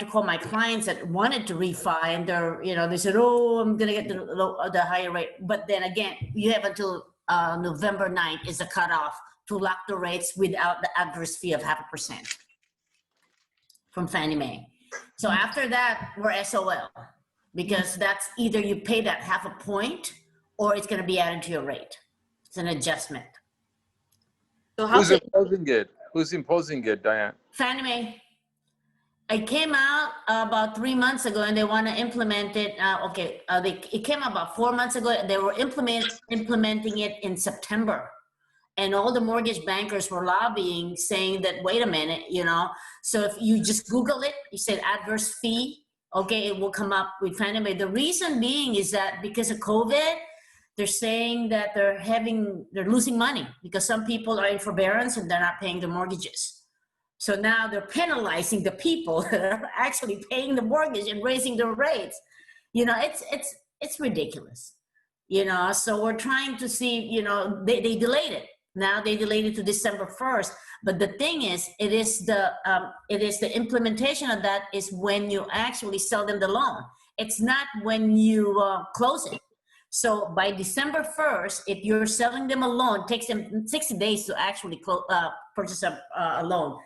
to call my clients that wanted to refi, and they're, you know, they said, oh, I'm going to get the higher rate. But then again, you have until November 9th is the cutoff to lock the rates without the adverse fee of 0.5% from Fannie Mae. So after that, we're SOL, because that's either you pay that 0.5 point or it's going to be added to your rate. It's an adjustment. So who's imposing it? Who's imposing it, Dianne? Fannie Mae. It came out about 3 months ago, and they want to implement it. It came out about 4 months ago. They were implementing it in September, and all the mortgage bankers were lobbying, saying that, wait a minute, you know. So if you just Google it, you said adverse fee, okay, it will come up with Fannie Mae. The reason being is that because of COVID, they're saying that they're losing money because some people are in forbearance and they're not paying their mortgages. So now they're penalizing the people that are actually paying the mortgage and raising their rates. You know, it's ridiculous. You know, so we're trying to see, you know, they delayed it. Now they delayed it to December 1st. But the thing is, it is the implementation of that is when you actually sell them the loan. It's not when you close it. So by December 1st, if you're selling them a loan, it takes them 60 days to actually purchase a loan.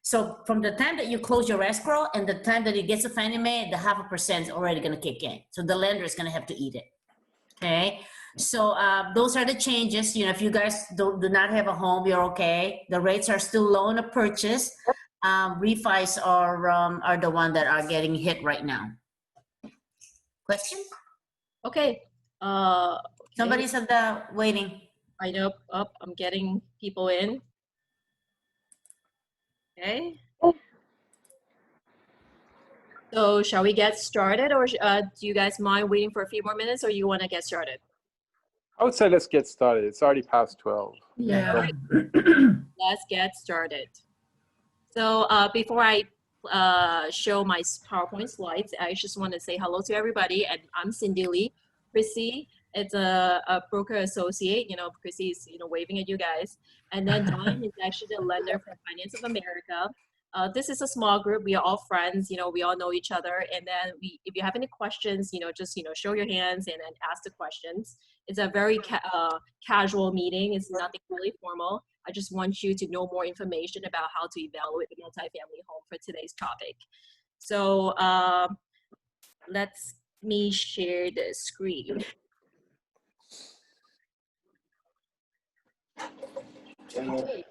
So from the time that you close your escrow and the time that it gets to Fannie Mae, the 0.5% is already going to kick in. So the lender is going to have to eat it. Okay. So those are the changes. You know, if you guys do not have a home, you're okay. The rates are still low on a purchase. Refis are the one that are getting hit right now. Questions? Okay. Somebody's at the waiting. I know. I'm getting people in. Okay. So shall we get started, or do you guys mind waiting for a few more minutes, or you want to get started? I would say let's get started. It's already past 12. Yeah. Let's get started. So before I show my PowerPoint slides, I just want to say hello to everybody. And I'm Cindy Lee. Crissi, it's a broker associate. You know, Crissi is, you know, waving at you guys. And then Dianne is actually the lender for Finance of America. This is a small group. We are all friends. You know, we all know each other. And then if you have any questions, you know, just, you know, show your hands and then ask the questions. It's a very casual meeting. It's nothing really formal. I just want you to know more information about how to evaluate the multifamily home for today's topic. So let me share the screen. Okay.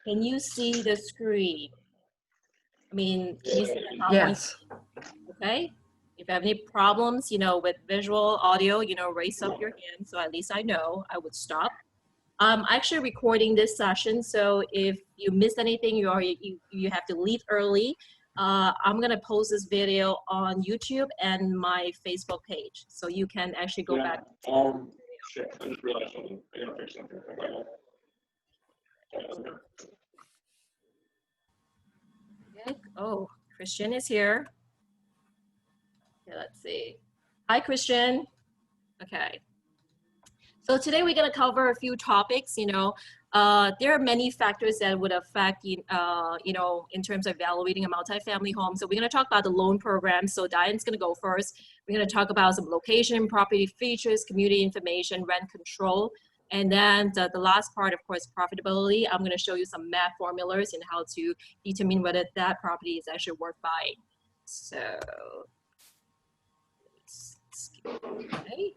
Can you see the screen? I mean, can you see the PowerPoint? Yes. Okay. If you have any problems, you know, with visual, audio, you know, raise up your hand so at least I know I would stop. I'm actually recording this session, so if you missed anything, you have to leave early. I'm gonna post this video on YouTube and my Facebook page, so you can actually go back. Shit, I just realized something. I gotta fix something. Okay. Oh, Christian is here. Okay, let's see. Hi, Christian. Okay. So today we're going to cover a few topics. You know, there are many factors that would affect, you know, in terms of evaluating a multifamily home. So we're going to talk about the loan program. So Diane's going to go first. We're going to talk about some location, property features, community information, rent control. And then the last part, of course, profitability. I'm going to show you some math formulas and how to determine whether that property is actually worth buying. So, okay.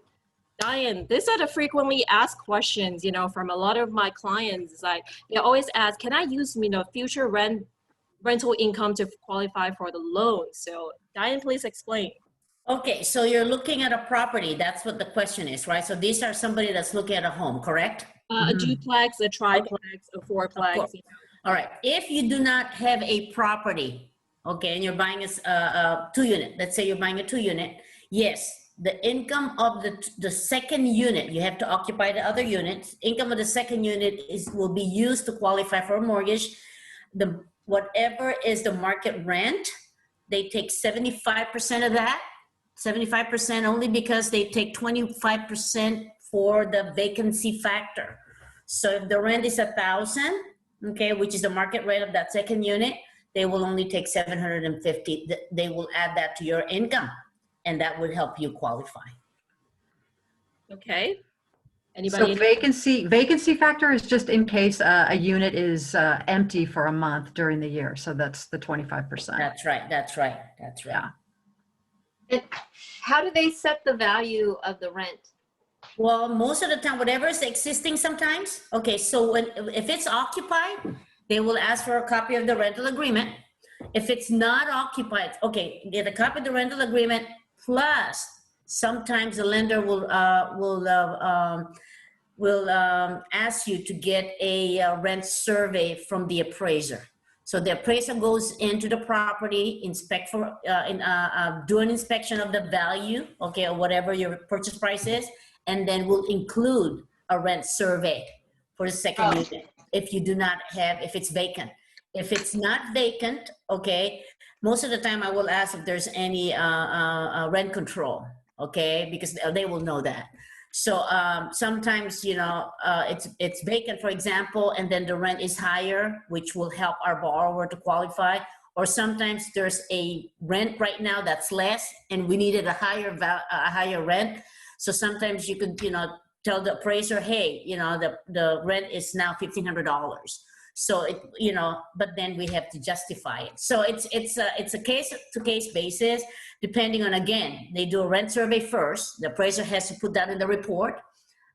Dianne, these are the frequently asked questions, you know, from a lot of my clients. It's like, they always ask, can I use, you know, future rental income to qualify for the loan? So Dianne, please explain. Okay, so you're looking at a property. That's what the question is, right? So these are somebody that's looking at a home, correct? A duplex, a triplex, a fourplex. You know. All right. If you do not have a property, okay, and you're buying a 2-unit, let's say you're buying a 2-unit, yes, the income of the second unit, you have to occupy the other units. Income of the second unit will be used to qualify for a mortgage. Whatever is the market rent, they take 75% of that. 75% only because they take 25% for the vacancy factor. So if the rent is 1,000, okay, which is the market rate of that second unit, they will only take 750. They will add that to your income, and that would help you qualify. Okay. So Anybody? vacancy factor is just in case a unit is empty for a month during the year. So that's the 25%. That's right. That's right. That's right. Yeah. And how do they set the value of the rent? Well, most of the time, whatever is existing sometimes. Okay, so if it's occupied, they will ask for a copy of the rental agreement. If it's not occupied, okay, get a copy of the rental agreement, plus sometimes the lender will ask you to get a rent survey from the appraiser. So the appraiser goes into the property, inspect for, do an inspection of the value, okay, or whatever your purchase price is, and then will include a rent survey for the second unit if you do not have, if it's vacant. If it's not vacant, okay, most of the time I will ask if there's any rent control, okay, because they will know that. So sometimes, you know, it's vacant, for example, and then the rent is higher, which will help our borrower to qualify. Or sometimes there's a rent right now that's less, and we needed a higher rent. So sometimes you could, you know, tell the appraiser, hey, you know, the rent is now $1,500. So it, you know, but then we have to justify it. So it's a case to case basis, depending on, again, they do a rent survey first. The appraiser has to put that in the report.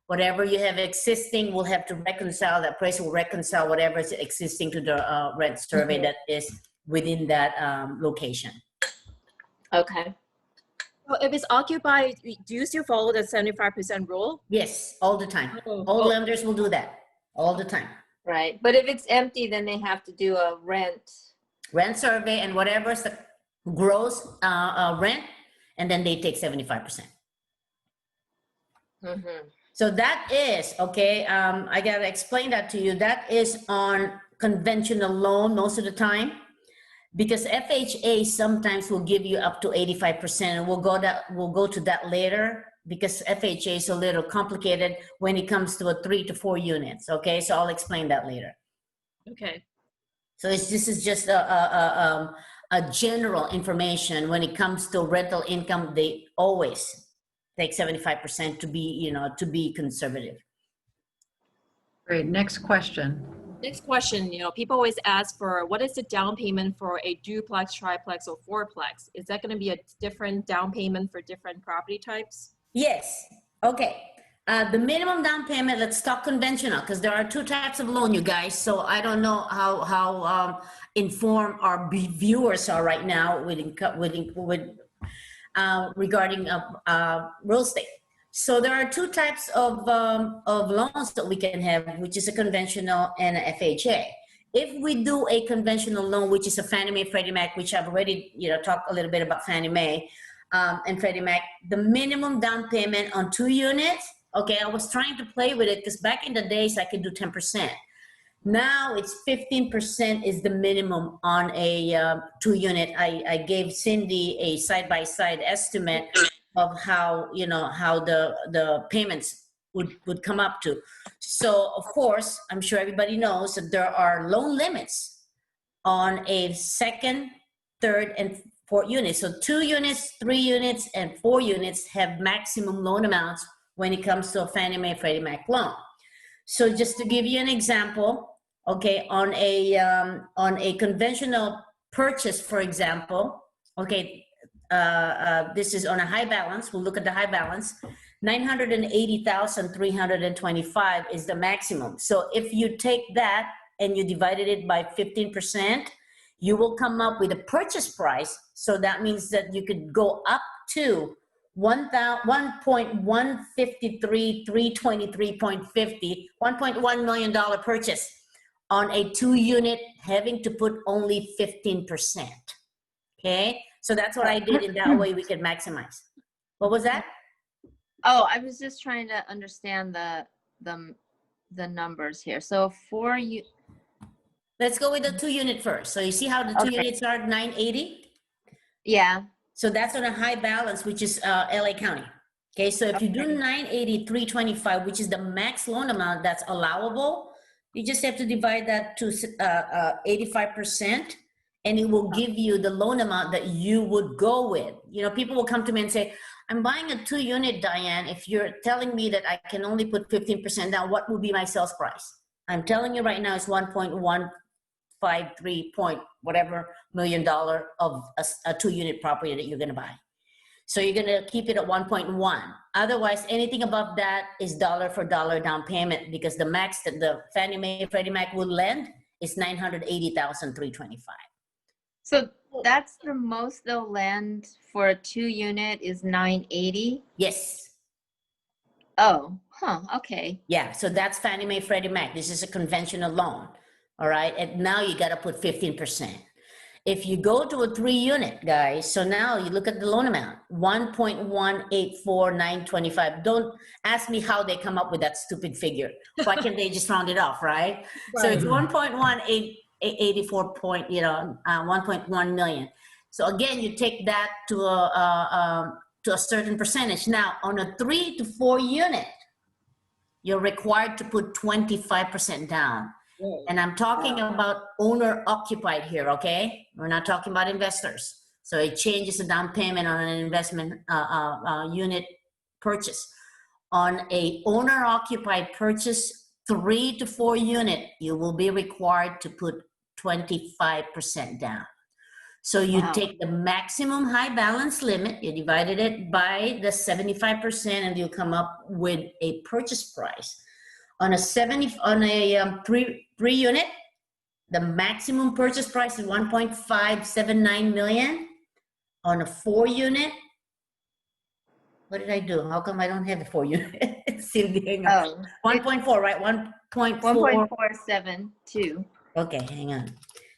Whatever you have existing will have to reconcile. The appraiser will reconcile whatever is existing to the rent survey that is within that location. Okay. So if it's occupied, do you still follow the 75% rule? Yes, all the time. Oh, All oh. lenders will do that all the time. Right. But if it's empty, then they have to do a rent. Rent survey and whatever's the gross rent, and then they take 75%. Mm-hmm. So that is, okay, I gotta explain that to you. That is on conventional loan most of the time, because FHA sometimes will give you up to 85%, and we'll go to that later, because FHA is a little complicated when it comes to a 3 to 4 units, okay? So I'll explain that later. Okay. So this is just a general information. When it comes to rental income, they always take 75% to be, you know, to be conservative. Great. Next question. Next question, you know, people always ask for what is the down payment for a duplex, triplex, or fourplex? Is that going to be a different down payment for different property types? Yes. Okay. The minimum down payment, let's talk conventional, because there are 2 types of loan, you guys. So I don't know how informed our viewers are right now regarding real estate. So there are 2 types of loans that we can have, which is a conventional and a FHA. If we do a conventional loan, which is a Fannie Mae, Freddie Mac, which I've already, you know, talked a little bit about Fannie Mae and Freddie Mac, the minimum down payment on 2 units, okay, I was trying to play with it because back in the days I could do 10%. Now it's 15% is the minimum on a 2 unit. I gave Cindy a side-by-side estimate of how, you know, how the payments would come up to. So of course, I'm sure everybody knows that there are loan limits on a 2nd, 3rd, and 4th units. So 2 units, 3 units, and 4 units have maximum loan amounts when it comes to a Fannie Mae, Freddie Mac loan. So just to give you an example, okay, on a conventional purchase, for example, okay, this is on a high balance. We'll look at the high balance. 980,325 is the maximum. So if you take that and you divided it by 15%, you will come up with a purchase price. So that means that you could go up to $1.153,323.50, $1.1 million purchase on a 2 unit, having to put only 15%. Okay, so that's what I did. In that way, we could maximize. What was that? Oh, I was just trying to understand the numbers here. So for you, Let's go with the 2 unit first. So you see how the 2 units are 980? yeah. So that's on a high balance, which is LA County. Okay, so if you do 980,325, which is the max loan amount that's allowable, you just have to divide that to 85%, and it will give you the loan amount that you would go with. You know, people will come to me and say, I'm buying a 2-unit, Diane. If you're telling me that I can only put 15% down, what would be my sales price? I'm telling you right now, it's 1.153 point whatever $1 million of a 2-unit property that you're going to buy. So you're going to keep it at 1.1. Otherwise, anything above that is dollar for dollar down payment, because the max that the Fannie Mae Freddie Mac will lend is $980,325. So that's the most they'll lend for a 2-unit is 980. Yes. Oh, okay. Yeah. So that's Fannie Mae Freddie Mac. This is a conventional loan. All right. And now you got to put 15%. If you go to a 3-unit, guys, so now you look at the loan amount, 1.184925. Don't ask me how they come up with that stupid figure. Why can't they just round it off, right? So it's 1.1884 point, 1.1 million. So again, you take that to a certain percentage. Now, on a 3 to 4 unit, you're required to put 25% down. And I'm talking about owner occupied here, okay? We're not talking about investors. So it changes the down payment on an investment unit purchase. On a owner occupied purchase, 3 to 4 unit, you will be required to put 25% down. So you take the maximum high balance limit, you divided it by the 75%, and you come up with a purchase price. On a 3-unit, the maximum purchase price is 1.579 million. On a 4-unit, what did I do? How come I don't have the 4-unit? 1.4, right? 1.4. 1.472. Okay, hang on.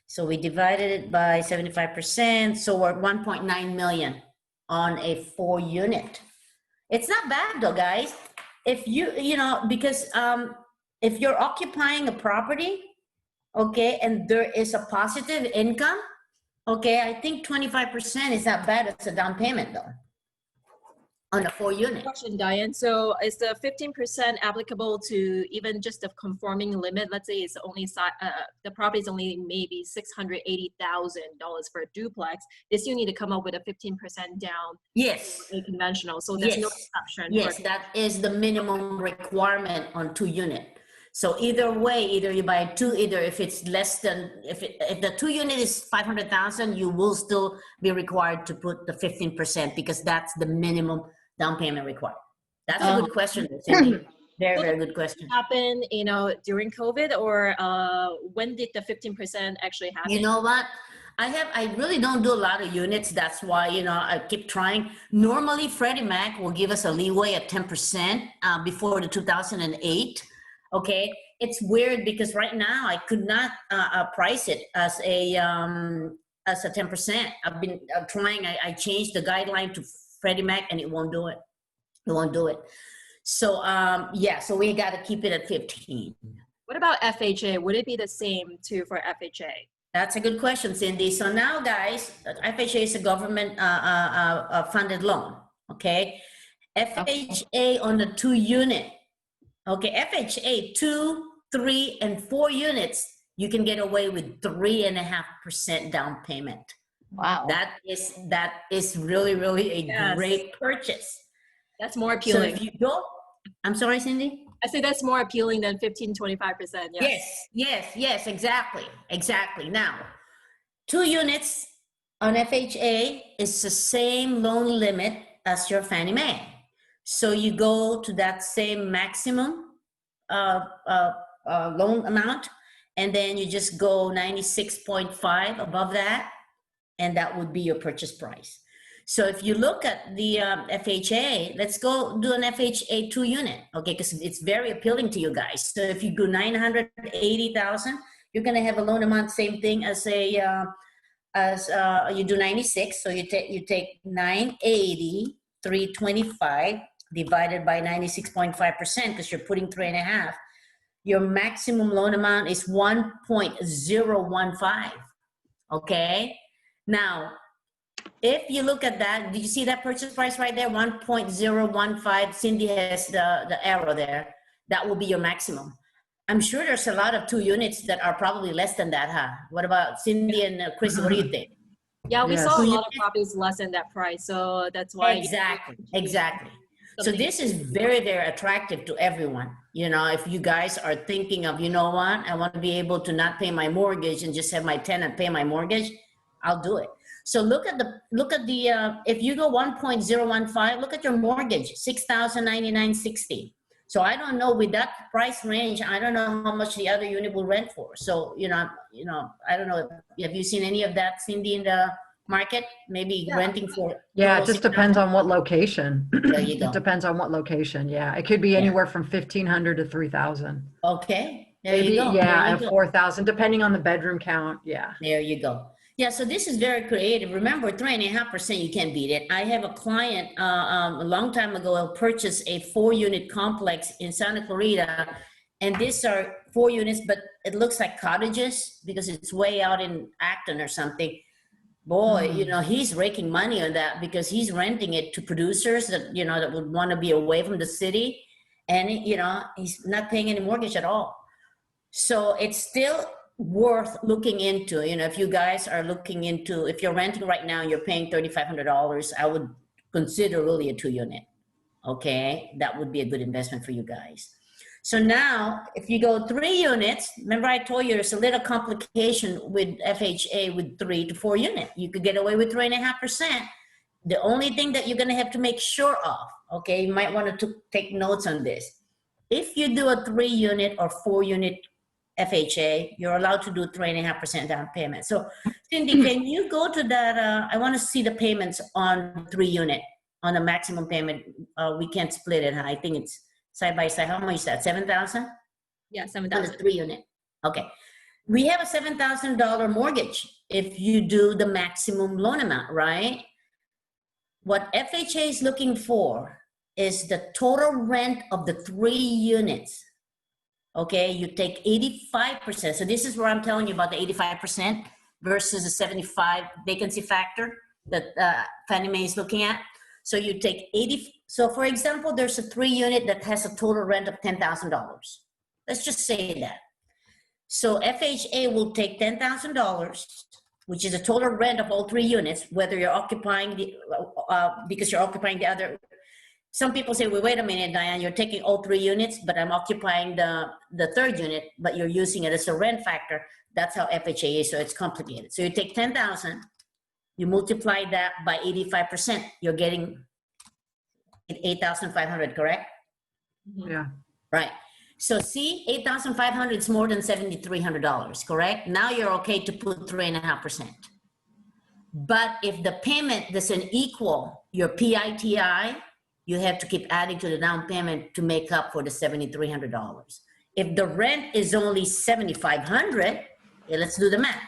So we divided it by 75%. So we're at 1.9 million on a 4-unit. It's not bad though, guys. If because if you're occupying a property, okay, and there is a positive income, okay, I think 25% is not bad as a down payment though, on a 4-unit. Question, Diane. So is the 15% applicable to even just the conforming limit? Let's say it's only the property is only maybe $680,000 for a duplex. They still need to come up with a 15% down. Yes. A conventional. So there's no exception. Yes, that is the minimum requirement on 2-unit. So either way, either you buy 2, either if it's less than, if the 2-unit is 500,000, you will still be required to put the 15% because that's the minimum down payment required. That's a good question, Cindy. Very, very good question. Happen, during COVID, or when did the 15% actually happen? You know what? I really don't do a lot of units. That's why, I keep trying. Normally, Freddie Mac will give us a leeway at 10% before the 2008. Okay. It's weird because right now I could not price it as a 10%. I've been trying. I changed the guideline to Freddie Mac and it won't do it. It won't do it. So, so we got to keep it at 15. What about FHA? Would it be the same too for FHA? That's a good question, Cindy. So now, guys, FHA is a government funded loan, okay? FHA on the 2-unit, okay? FHA 2, 3, and 4 units, you can get away with 3.5% down payment. Wow. That is really, really a great purchase. That's more appealing. So if you go, I'm sorry, Cindy? I say that's more appealing than 15-25%. Yes, exactly. Now, 2 units on FHA is the same loan limit as your Fannie Mae. So you go to that same maximum loan amount, and then you just go 96.5 above that, and that would be your purchase price. So if you look at the FHA, let's go do an FHA 2-unit, okay? Because it's very appealing to you guys. So if you go 980,000, you're gonna have a loan amount, same thing as you do 96. So you take 980,325 divided by 96.5% because you're putting 3.5. Your maximum loan amount is 1.015. Okay. Now, if you look at that, did you see that purchase price right there? 1.015. Cindy has the arrow there. That will be your maximum. I'm sure there's a lot of 2 units that are probably less than that, huh? What about Cindy and Crissi? What do you think? Yeah, we Yes. saw a So you- lot of properties less than that price, so that's why. Exactly. So Something- this is very, very attractive to everyone. You know, if you guys are thinking of, you know what, I want to be able to not pay my mortgage and just have my tenant pay my mortgage, I'll do it. So look at the if you go 1.015, look at your mortgage, $6,099.60. So I don't know, with that price range, I don't know how much the other unit will rent for. So, you know, I don't know. Have you seen any of that, Cindy, in the market? Maybe renting for. Yeah, it just depends on what location. There you go. It depends on what location. Yeah, it could be anywhere from 1,500 to 3,000. Okay, there Maybe, you go. yeah, There you and go. 4,000, depending on the bedroom count. Yeah. There you go. Yeah, so this is very creative. Remember, 3.5%, you can't beat it. I have a client a long time ago purchased a 4-unit complex in Santa Clarita, and these are 4 units, but it looks like cottages because it's way out in Acton or something. Boy, you know, he's raking money on that because he's renting it to producers that, you know, that would want to be away from the city, and, you know, he's not paying any mortgage at all. So it's still worth looking into. You know, if you guys are looking into, if you're renting right now and you're paying $3,500, I would consider really a 2-unit. Okay, that would be a good investment for you guys. So now, if you go 3 units, remember I told you there's a little complication with FHA with 3 to 4 unit. You could get away with 3.5%. The only thing that you're going to have to make sure of, okay, you might want to take notes on this. If you do a 3-unit or 4-unit FHA, you're allowed to do 3.5% down payment. So Cindy, can you go to that? I want to see the payments on 3-unit on the maximum payment. We can't split it. Huh? I think it's side by side. How much is that? 7,000? Yeah, On the 7,000. 3-unit. Okay. We have a $7,000 mortgage if you do the maximum loan amount, right? What FHA is looking for is the total rent of the 3 units. Okay, you take 85%. So this is where I'm telling you about the 85% versus the 75 vacancy factor that Fannie Mae is looking at. So you take 80. So for example, there's a 3-unit that has a total rent of $10,000. Let's just say that. So FHA will take $10,000, which is the total rent of all 3 units, whether you're occupying the, because you're occupying the other. Some people say, well, wait a minute, Dianne, you're taking all 3 units, but I'm occupying the 3rd unit, but you're using it as a rent factor. That's how FHA is, so it's complicated. So you take 10,000, you multiply that by 85%, you're getting 8,500, correct? Yeah. Right. So see, 8,500 is more than $7,300, correct? Now you're okay to put 3.5%. But if the payment doesn't equal your PITI, you have to keep adding to the down payment to make up for the $7,300. If the rent is only $7,500, let's do the math,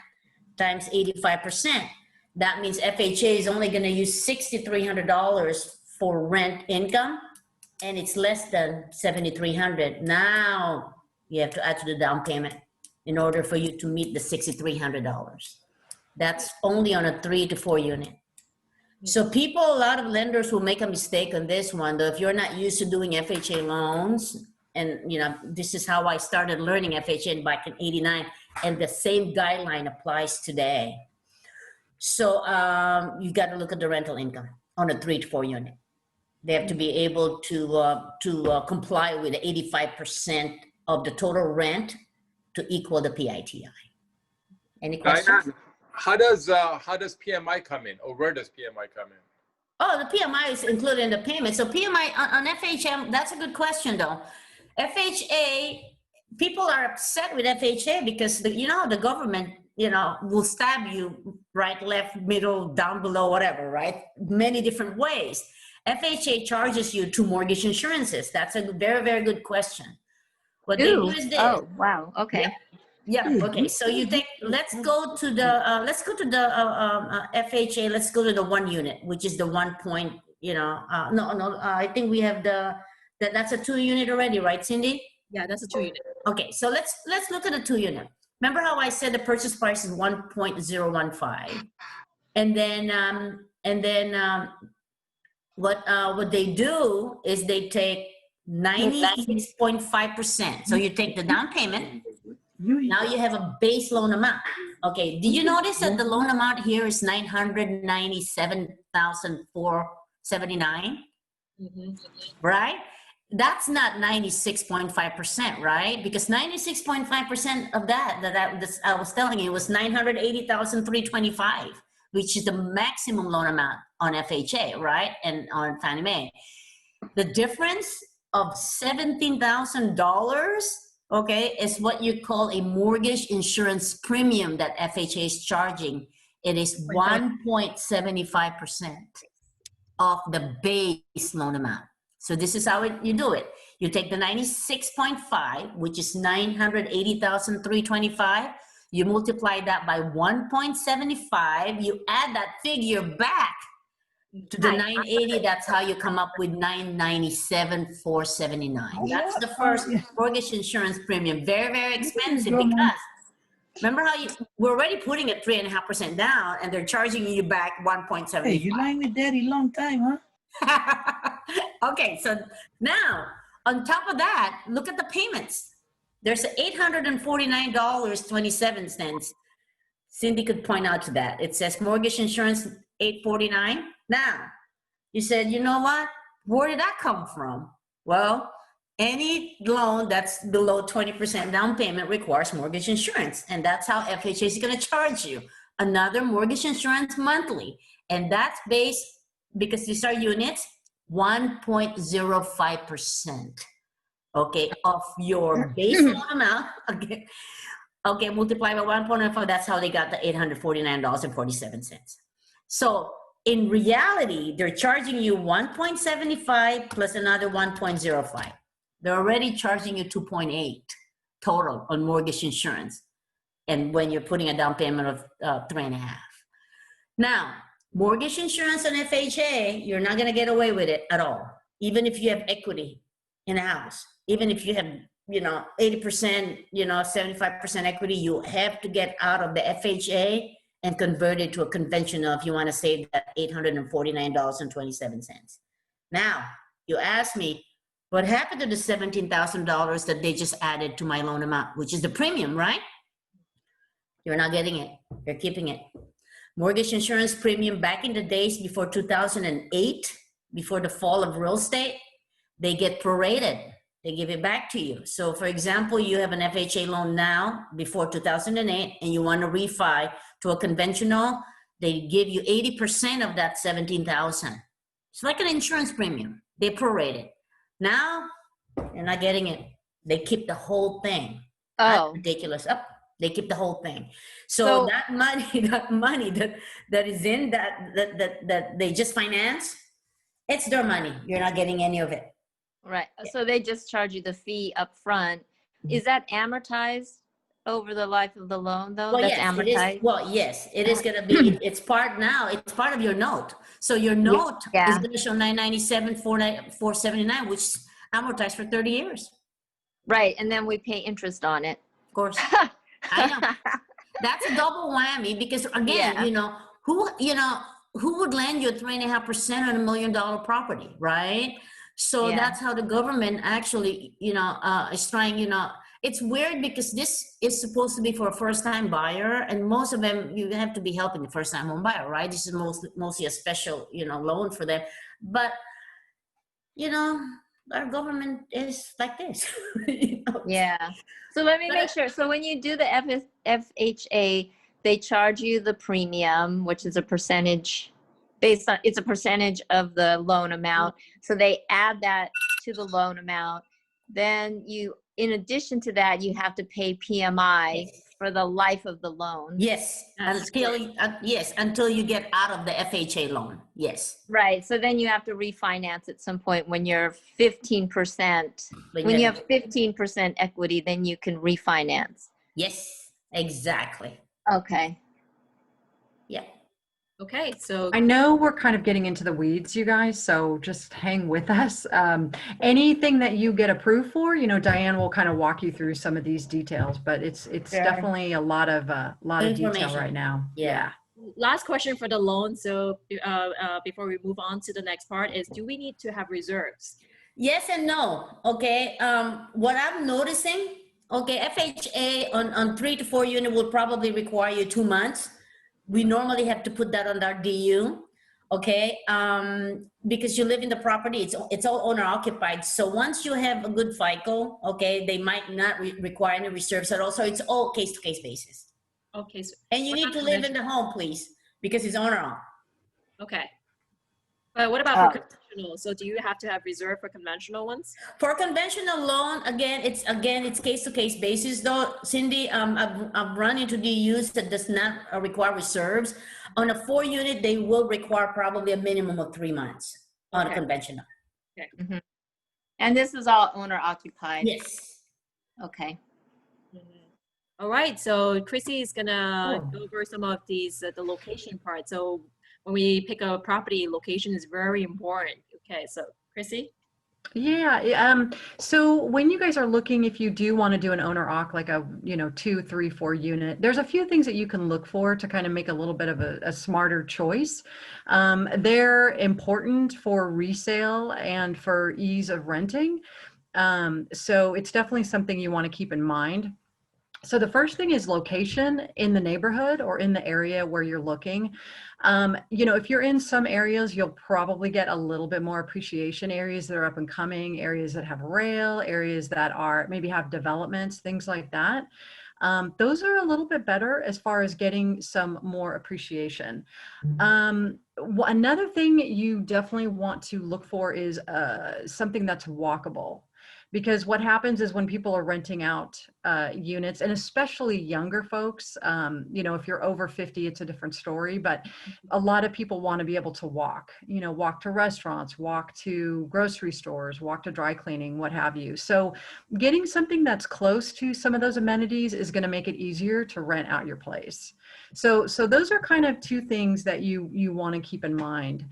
times 85%. That means FHA is only going to use $6,300 for rent income, and it's less than $7,300. Now you have to add to the down payment in order for you to meet the $6,300. That's only on a 3 to 4 unit. So people, a lot of lenders will make a mistake on this one, though. If you're not used to doing FHA loans, and you know, this is how I started learning FHA back in '89, and the same guideline applies today. So you got to look at the rental income on a 3 to 4 unit. They have to be able to comply with 85% of the total rent to equal the PITI. Any questions? Dianne, how does PMI come in, or where does PMI come in? Oh, the PMI is included in the payment. So PMI on FHA, that's a good question though. FHA, people are upset with FHA because the government, will stab you right, left, middle, down below, whatever, right? Many different ways. FHA charges you 2 mortgage insurances. That's a very, very good question. What they do is this. Oh, wow. Okay. Yeah. Okay. So let's go to the FHA. Let's go to the 1 unit, which is the 1 point. I think we have that's a 2 unit already, right, Cindy? Yeah, that's a 2 unit. Okay. So let's look at the 2 unit. Remember how I said the purchase price is 1.015, and then what they do is they take 96.5%. So you take the down payment. Now you have a base loan amount. Okay, did you notice that the loan amount here is $997,479, right? That's not 96.5%, right? Because 96.5% of that I was telling you was 980,325, which is the maximum loan amount on FHA, right? And on Fannie Mae. The difference of $17,000, okay, is what you call a mortgage insurance premium that FHA is charging. It is 1.75% of the base loan amount. So this is how you do it. You take the 96.5, which is 980,325. You multiply that by 1.75. You add that figure back to the 980. That's how you come up with 997,479. That's the first mortgage insurance premium. Very, very expensive because remember how we're already putting it 3.5% down, and they're charging you back 1.75. Hey, you lying with daddy long time, huh? Okay, so now on top of that, look at the payments. There's $849.27. Cindy could point out to that. It says mortgage insurance $849. Now, you said, you know what? Where did that come from? Well, any loan that's below 20% down payment requires mortgage insurance, and that's how FHA is going to charge you another mortgage insurance monthly, and that's based, because these are units, 1.05%, okay, of your base loan amount. Okay, multiply by 1.05, that's how they got the $849.47. So in reality, they're charging you 1.75 plus another 1.05. They're already charging you 2.8 total on mortgage insurance. And when you're putting a down payment of 3.5. Now, mortgage insurance and FHA, you're not gonna get away with it at all. Even if you have equity in a house, even if you have, 80%, 75% equity, you have to get out of the FHA and convert it to a conventional if you wanna save that $849.27. Now, you ask me, what happened to the $17,000 that they just added to my loan amount, which is the premium, right? You're not getting it, you're keeping it. Mortgage insurance premium back in the days before 2008, before the fall of real estate, they get prorated. They give it back to you. So for example, you have an FHA loan now before 2008 and you want to refi to a conventional, they give you 80% of that 17,000. It's like an insurance premium. They prorate it. Now, you're not getting it. They keep the whole thing. Oh. That's ridiculous. They keep the whole thing. So that money that is in that they just finance, it's their money. You're not getting any of it. Right. So they just charge you the fee up front. Is that amortized over the life of the loan though? Well, That's yes, amortized? it is. Well, yes, it is going to be, it's part of your note. So your note is going to show 997,479, which is amortized for 30 years. Right. And then we pay interest on it. Of course. I know. That's a double whammy because again, who would lend you 3.5% on $1 million property, right? So that's how the government actually, is trying, it's weird because this is supposed to be for a first-time buyer, and most of them, you have to be helping the first-time home buyer, right? This is mostly a special, loan for them. But, our government is like this. Yeah. So let me make sure. So when you do the FHA, they charge you the premium, which is a percentage it's a percentage of the loan amount. So they add that to the loan amount. Then in addition to that, you have to pay PMI for the life of the loan. Yes, until you get out of the FHA loan. Yes. Right. So then you have to refinance at some point when you're 15%. When you have 15% equity, then you can refinance. Yes, exactly. Okay. Yeah. Okay, so I know we're kind of getting into the weeds, you guys, so just hang with us. Anything that you get approved for, Diane will kind of walk you through some of these details, but it's definitely a lot of detail right now. Yeah. last question for the loan. So before we move on to the next part is, do we need to have reserves? Yes and no. Okay. What I'm noticing, okay, FHA on 3 to 4 unit will probably require you 2 months. We normally have to put that on our DU. Okay. Because you live in the property, it's all owner occupied. So once you have a good FICO, okay, they might not require any reserves at all. So it's all case to case basis. Okay. So And you what need about to live in conventional? the home, please, because it's owner owned. Okay. But what about for conventional? So do you have to have reserve for conventional ones? For conventional loan, it's case to case basis though, Cindy. I've run into DUs that does not require reserves. On a 4 unit, they will require probably a minimum of 3 months on a Okay. conventional. And this is all owner occupied. Yes. Okay. All right. So Crissi is gonna Cool. go over some of these the location part. So when we pick a property, location is very important. Okay. So Crissi. Yeah, so when you guys are looking, if you do want to do an owner occ, like a, 2, 3, 4 unit, there's a few things that you can look for to kind of make a little bit of a smarter choice. They're important for resale and for ease of renting. So it's definitely something you want to keep in mind. So the first thing is location in the neighborhood or in the area where you're looking. If you're in some areas, you'll probably get a little bit more appreciation. Areas that are up and coming, areas that have rail, areas that are maybe have developments, things like that. Those are a little bit better as far as getting some more appreciation. Another thing you definitely want to look for is something that's walkable. Because what happens is when people are renting out units, and especially younger folks, if you're over 50, it's a different story, but a lot of people want to be able to walk to restaurants, walk to grocery stores, walk to dry cleaning, what have you. So getting something that's close to some of those amenities is going to make it easier to rent out your place. So those are kind of two things that you want to keep in mind.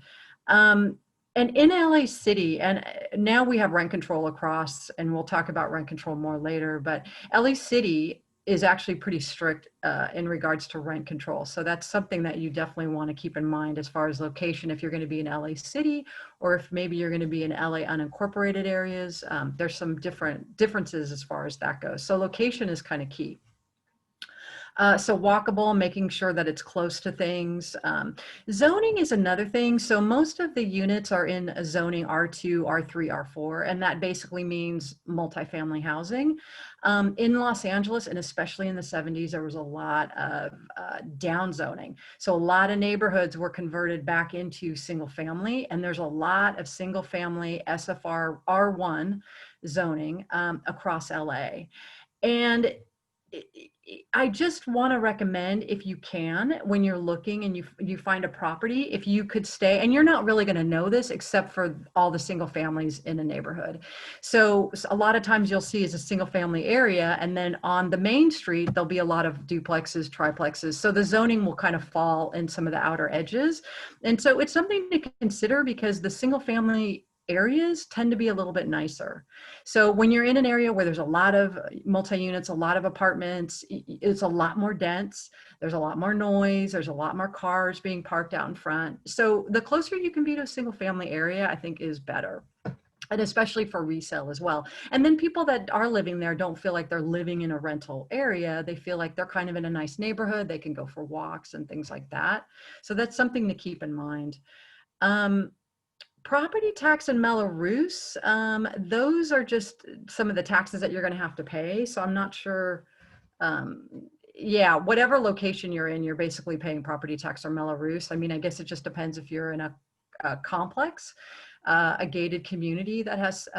And in LA City, and now we have rent control across, and we'll talk about rent control more later, but LA City is actually pretty strict in regards to rent control. So that's something that you definitely want to keep in mind as far as location, if you're going to be in LA City, or if maybe you're going to be in LA unincorporated areas. There's some differences as far as that goes. So location is kind of key. So walkable, making sure that it's close to things. Zoning is another thing. So most of the units are in a zoning R2, R3, R4, and that basically means multifamily housing. In Los Angeles, and especially in the 70s, there was a lot of down zoning. So a lot of neighborhoods were converted back into single family, and there's a lot of single family SFR R1 zoning across LA. And I just want to recommend, if you can, when you're looking and you find a property, if you could stay, and you're not really going to know this except for all the single families in a neighborhood. So a lot of times you'll see is a single family area, and then on the main street, there'll be a lot of duplexes, triplexes. So the zoning will kind of fall in some of the outer edges. And so it's something to consider, because the single family areas tend to be a little bit nicer. So when you're in an area where there's a lot of multi-units, a lot of apartments, it's a lot more dense. There's a lot more noise. There's a lot more cars being parked out in front. So the closer you can be to a single family area, I think is better. And especially for resale as well. And then people that are living there don't feel like they're living in a rental area. They feel like they're kind of in a nice neighborhood. They can go for walks and things like that. So that's something to keep in mind. Property tax in Belarus, those are just some of the taxes that you're going to have to pay. So I'm not sure. Yeah, whatever location you're in, you're basically paying property tax or Belarus. I mean, I guess it just depends if you're in a complex, a gated community that has,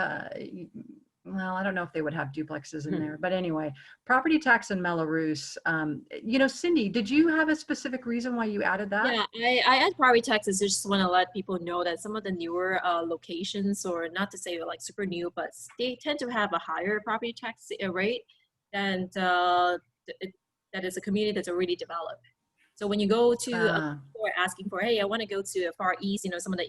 well, I don't know if they would have duplexes in there, but anyway, property tax in Belarus. Cindy, did you have a specific reason why you added that? Yeah, I add property taxes. Just want to let people know that some of the newer locations, or not to say like super new, but they tend to have a higher property tax rate than that is a community that's already developed. So when you go to a store asking for, hey, I want to go to the Far East, some of the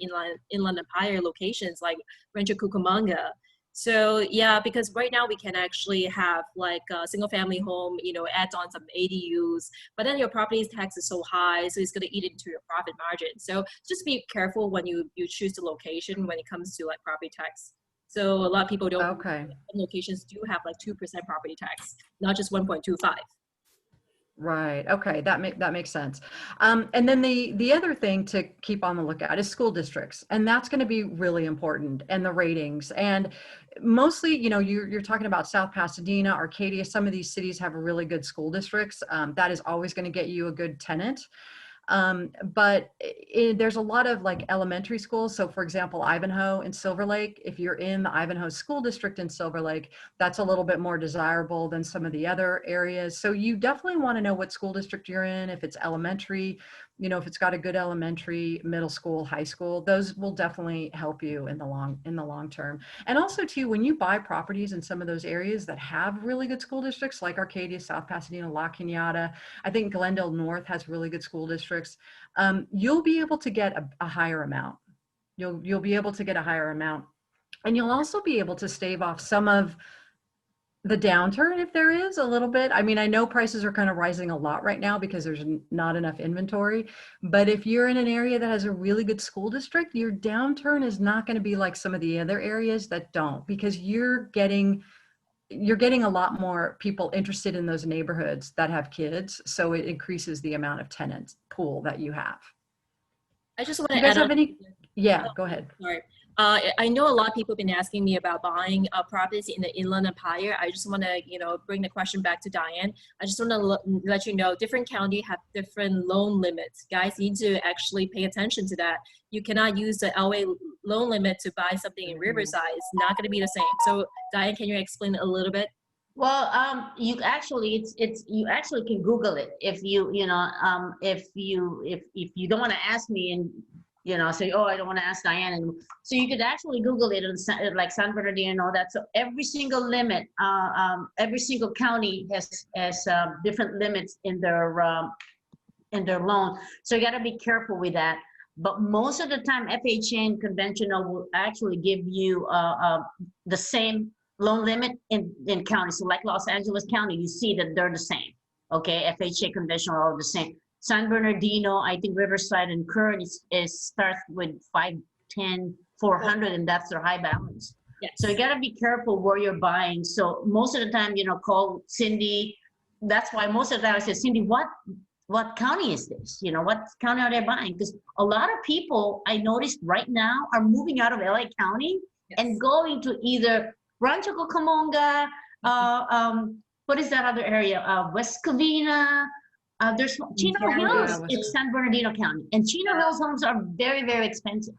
inland empire locations like Rancho Cucamonga. So yeah, because right now we can actually have like a single family home, adds on some ADUs, but then your property tax is so high, so it's going to eat into your profit margin. So just be careful when you choose the location when it comes to like property tax. So a lot of people don't. Okay. Some locations do have like 2% property tax, not just 1.25. Right. Okay. That makes sense. And then the other thing to keep on the lookout is school districts, and that's going to be really important, and the ratings. And mostly, you're talking about South Pasadena, Arcadia. Some of these cities have really good school districts. That is always going to get you a good tenant. But there's a lot of like elementary schools. So for example, Ivanhoe and Silver Lake, if you're in the Ivanhoe school district in Silver Lake, that's a little bit more desirable than some of the other areas. So you definitely want to know what school district you're in. If it's elementary, if it's got a good elementary, middle school, high school, those will definitely help you in the long term. And also too, when you buy properties in some of those areas that have really good school districts, like Arcadia, South Pasadena, La Cañada, I think Glendale North has really good school districts. You'll be able to get a higher amount. You'll be able to get a higher amount, and you'll also be able to stave off some of the downturn if there is a little bit. I mean, I know prices are kind of rising a lot right now because there's not enough inventory, but if you're in an area that has a really good school district, your downturn is not going to be like some of the other areas that don't, because you're getting a lot more people interested in those neighborhoods that have kids. So it increases the amount of tenants pool that you have. I just want You to guys add have on. any? Yeah, go ahead. Sorry. I know a lot of people have been asking me about buying properties in the Inland Empire. I just want to, bring the question back to Dianne. I just want to let you know, different county have different loan limits. Guys need to actually pay attention to that. You cannot use the LA loan limit to buy something in Riverside. It's not going to be the same. So Dianne, can you explain a little bit? Well, you actually, you actually can Google it if you don't want to ask me and say, oh, I don't want to ask Dianne. And so you could actually Google it on like San Bernardino and all that. So every single limit, every single county has different limits in their loan. So you got to be careful with that. But most of the time, FHA and conventional will actually give you the same loan limit in counties. So like Los Angeles County, you see that they're the same. Okay, FHA conventional are all the same. San Bernardino, I think Riverside and Kern starts with 510, 400, and that's their high balance. Yes. So you got to be careful where you're buying. So most of the time, call Cindy. That's why most of the time I say, Cindy, what county is this? What county are they buying? Because a lot of people I noticed right now are moving out of LA County and going to either Rancho Cucamonga, what is that other area? West Covina. There's Chino Hills. It's San Bernardino County, and Chino Hills homes are very, very expensive.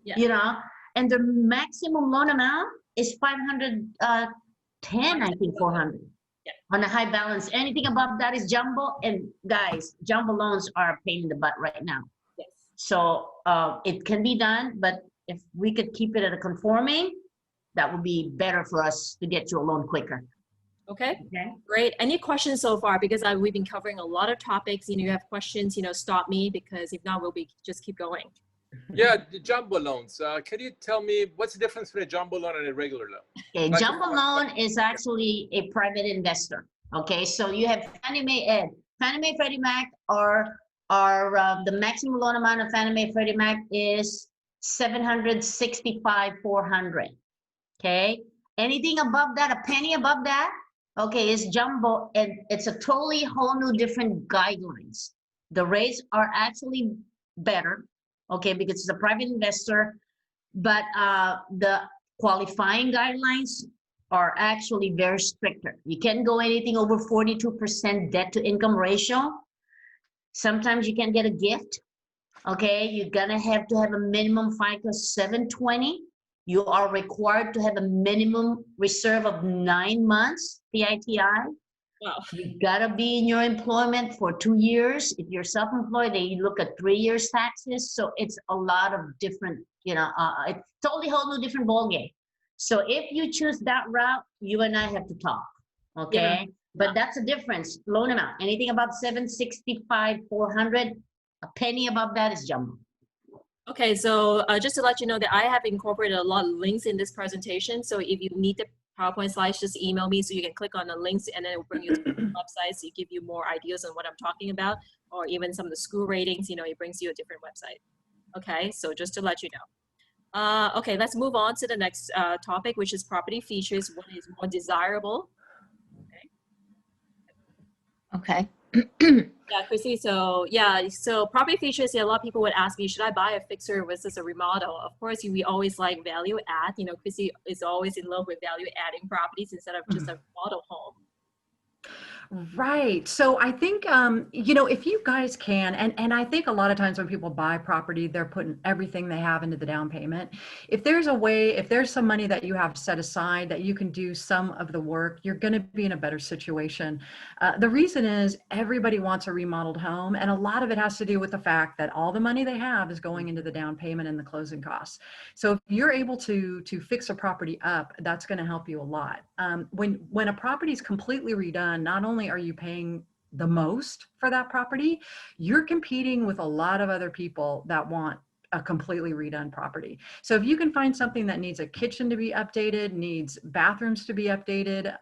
Yeah. And the maximum loan amount is 510, I think 400 on a high balance. Anything above that is jumbo, and guys, jumbo loans are a pain in the butt right now. Yes. So it can be done, but if we could keep it at a conforming, that would be better for us to get you a loan quicker. Okay, great. Any questions so far? Because we've been covering a lot of topics. You have questions, stop me, because if not, we'll just keep going. Yeah, the jumbo loans. Can you tell me what's the difference between a jumbo loan and a regular loan? Okay, jumbo loan is actually a private investor. Okay, so you have Fannie Mae, Freddie Mac are the maximum loan amount of Fannie Mae, Freddie Mac is 765, 400. Okay, anything above that, a penny above that, okay, is jumbo, and it's a totally whole new different guidelines. The rates are actually better, okay, because it's a private investor, but the qualifying guidelines are actually very stricter. You can't go anything over 42% debt to income ratio. Sometimes you can get a gift, okay? You're gonna have to have a minimum FICO 720. You are required to have a minimum reserve of 9 months, PITI. Wow. You gotta be in your employment for 2 years. If you're self-employed, they look at 3 years taxes. So it's a lot of different, it's totally whole new different ballgame. So if you choose that route, you and I have to talk, okay? Yeah. But that's a difference, loan amount. Anything above 765, 400, a penny above that is jumbo. Okay, so just to let you know that I have incorporated a lot of links in this presentation. So if you need the PowerPoint slides, just email me so you can click on the links, and then it will bring you to the websites to give you more ideas on what I'm talking about, or even some of the school ratings, it brings you a different website. Okay, so just to let you know. Okay, let's move on to the next topic, which is property features. What is more desirable? Okay. Yeah, Chrissy. So yeah, so property features. Yeah, a lot of people would ask me, should I buy a fixer versus a remodel? Of course, we always like value add. You know, Chrissy is always in love with value adding properties instead of just a remodel home. Right. So I think, if you guys can, and I think a lot of times when people buy property, they're putting everything they have into the down payment. If there's a way, if there's some money that you have set aside that you can do some of the work, you're going to be in a better situation. The reason is everybody wants a remodeled home. And a lot of it has to do with the fact that all the money they have is going into the down payment and the closing costs. So if you're able to fix a property up, that's going to help you a lot. When a property is completely redone, not only are you paying the most for that property, you're competing with a lot of other people that want a completely redone property. So if you can find something that needs a kitchen to be updated, needs bathrooms to be updated,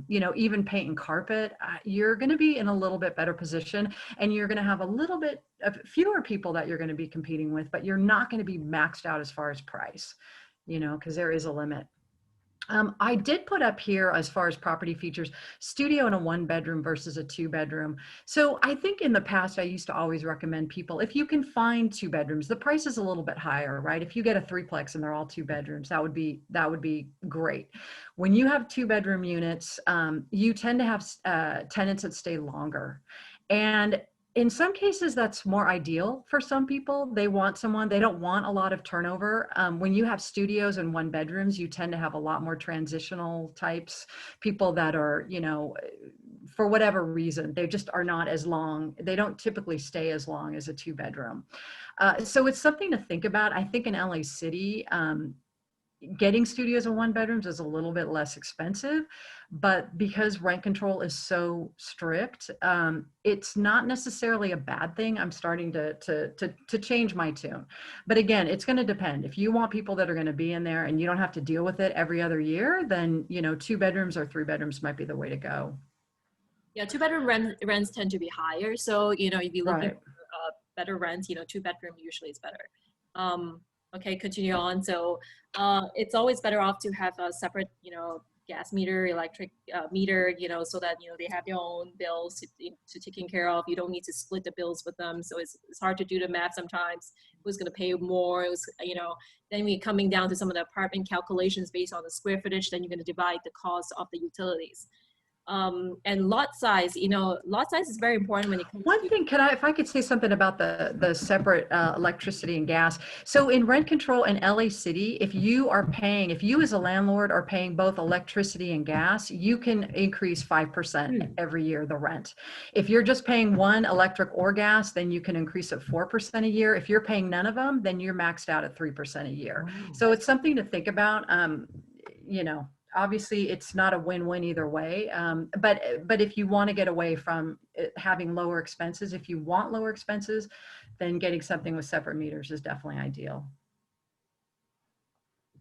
even paint and carpet, you're going to be in a little bit better position, and you're going to have a little bit of fewer people that you're going to be competing with, but you're not going to be maxed out as far as price, because there is a limit. I did put up here, as far as property features, studio in a 1-bedroom versus a 2-bedroom. So I think in the past, I used to always recommend people, if you can find 2 bedrooms, the price is a little bit higher, right? If you get a 3-plex and they're all 2 bedrooms, that would be great. When you have 2-bedroom units, you tend to have tenants that stay longer. And in some cases, that's more ideal for some people. They don't want a lot of turnover. When you have studios and 1-bedrooms, you tend to have a lot more transitional types, people that are, for whatever reason, they just are not as long. They don't typically stay as long as a 2-bedroom. So it's something to think about. I think in LA City, getting studios and 1-bedrooms is a little bit less expensive, but because rent control is so strict, it's not necessarily a bad thing. I'm starting to change my tune, but again, it's going to depend. If you want people that are going to be in there and you don't have to deal with it every other year, then 2 bedrooms or 3 bedrooms might be the way to go. Yeah, 2-bedroom rents tend to be higher. So if you're looking for better rents, 2-bedroom usually is better. Okay, continue on. So it's always better off to have a separate, gas meter, electric meter, so that, they have their own bills to taking care of. You don't need to split the bills with them. So it's hard to do the math sometimes. Who's going to pay more? It was, then we're coming down to some of the apartment calculations based on the square footage. Then you're going to divide the cost of the utilities. And lot size, lot size is very important when it comes One thing, if I could say something about the separate electricity and gas. So in rent control in LA City, if you as a landlord are paying both electricity and gas, you can increase 5% every year, the rent. If you're just paying one, electric or gas, then you can increase it 4% a year. If you're paying none of them, then you're maxed out at 3% a year. So it's something to think about. Obviously it's not a win-win either way. But if you want to get away from having lower expenses, if you want lower expenses, then getting something with separate meters is definitely ideal.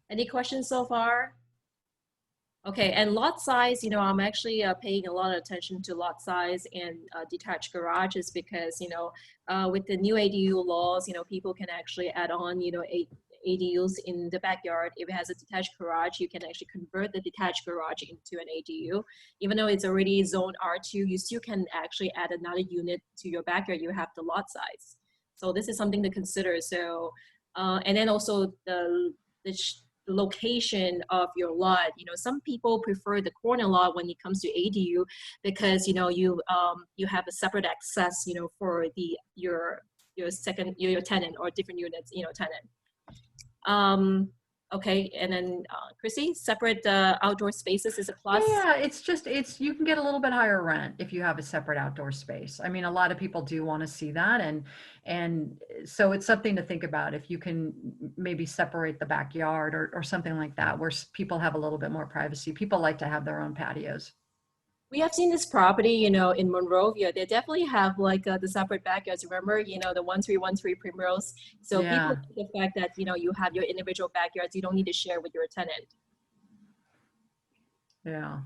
Any questions so far? Okay, and lot size, I'm actually paying a lot of attention to lot size and detached garages because, with the new ADU laws, people can actually add on, ADUs in the backyard. If it has a detached garage, you can actually convert the detached garage into an ADU. Even though it's already zoned R2, you still can actually add another unit to your backyard. You have the lot size. So this is something to consider. So, and then also the location of your lot. Some people prefer the corner lot when it comes to ADU because, you have a separate access, for your tenant or different units, tenant. Okay, and then Crissi, separate outdoor spaces is a plus. Yeah, you can get a little bit higher rent if you have a separate outdoor space. I mean, a lot of people do want to see that, and so it's something to think about if you can maybe separate the backyard or something like that, where people have a little bit more privacy. People like to have their own patios. We have seen this property, in Monrovia. They definitely have like the separate backyards. Remember, the 1313 Primrose. So people like the fact that, you have your individual backyards. You don't need to share with your tenant. Yeah.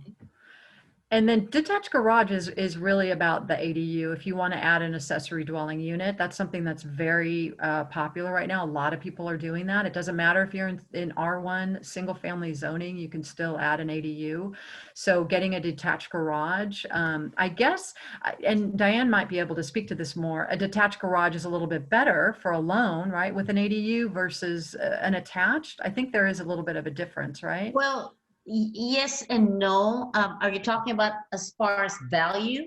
And then detached garage is really about the ADU. If you want to add an accessory dwelling unit, that's something that's very popular right now. A lot of people are doing that. It doesn't matter if you're in R1 single family zoning, you can still add an ADU. So getting a detached garage, I guess, and Diane might be able to speak to this more, a detached garage is a little bit better for a loan, right? With an ADU versus an attached. I think there is a little bit of a difference, right? Well, yes and no. Are you talking about as far as value?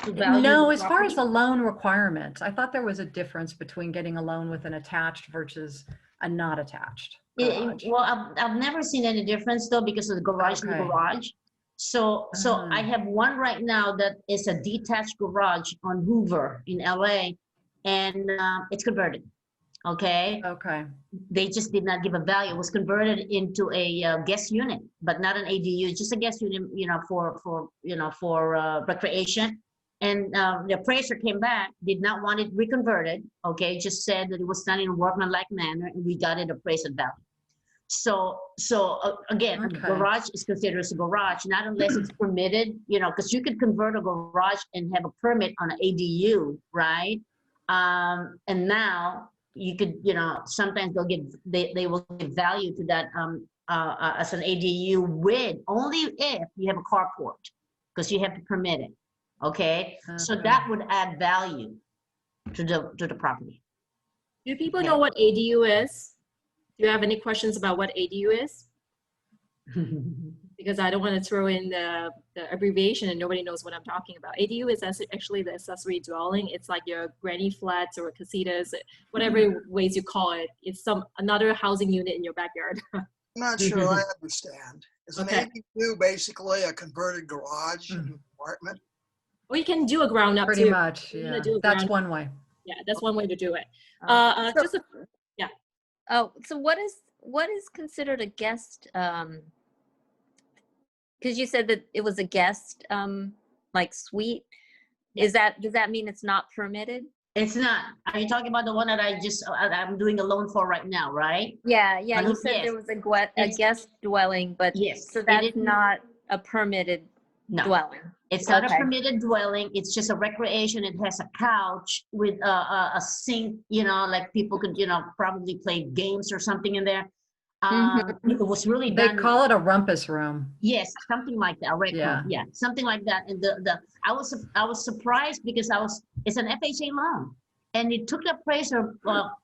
To value No, the as far as property? the loan requirements, I thought there was a difference between getting a loan with an attached versus a not attached garage. Well, I've never seen any difference though because of the garage and the Okay. garage. So I have one right now that is a detached garage on Hoover in LA, and it's converted. Okay, Okay. they just did not give a value. It was converted into a guest unit, but not an ADU, just a guest unit, for recreation. And the appraiser came back, did not want it reconverted. Okay, just said that it was done in a workmanlike manner, and we got it appraised at value. So again, a Okay. garage is considered as a garage, not unless it's permitted, because you could convert a garage and have a permit on an ADU, right? And now you could, sometimes they will give value to that as an ADU with only if you have a carport, because you have to permit it. Okay, so Okay. that would add value to the property. Do people know what ADU is? Do you have any questions about what ADU is? Because I don't want to throw in the abbreviation and nobody knows what I'm talking about. ADU is actually the accessory dwelling. It's like your granny flats or casitas, whatever ways you call it. It's another housing unit in your backyard. I'm not sure I understand. Is an Okay. ADU basically a converted garage and apartment? Or you can do a ground up Pretty too. much. You're Yeah. gonna do a That's ground- one way. Yeah, that's one way to do it. So- Just a, Oh, so what is considered a guest? Because you said that it was a guest, like suite. Does that mean it's not permitted? It's not. Are you talking about the one that I'm doing a loan for right now, right? Yeah. I You said yes. there was a It's- guest dwelling, but Yes. so it that's is- not a permitted No, dwelling. it's not a Okay. permitted dwelling. It's just a recreation. It has a couch with a sink, like people could, probably play games or something in there. It was really They done. call it a rumpus room. Yes, something like that. Rec Yeah. room. Yeah, something like that. And I was surprised because it's an FHA loan, and it took the appraiser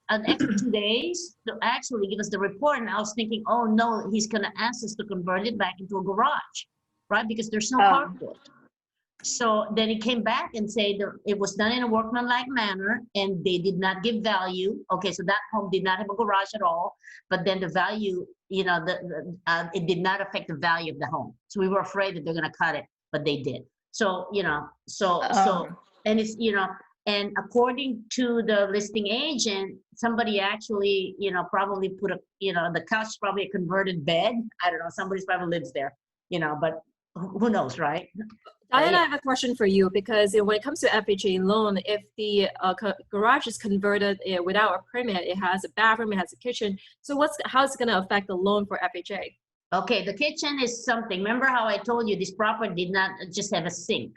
an extra 2 days to actually give us the report. And I was thinking, oh no, he's gonna ask us to convert it back into a garage, right? Because there's no carport. So then he came back and said that it was done in a workmanlike manner, and they did not give value. Okay, so that home did not have a garage at all, but then the value, it did not affect the value of the home. So we were afraid that they're gonna cut it, but they did. So, and it's, and according to the listing agent, somebody actually, probably put the couch, probably a converted bed. I don't know, somebody's probably lives there, but who knows, right? Diane, I have a question for you because when it comes to FHA loan, if the garage is converted without a permit, it has a bathroom, it has a kitchen. So how is it going to affect the loan for FHA? Okay, the kitchen is something. Remember how I told you this property did not just have a sink.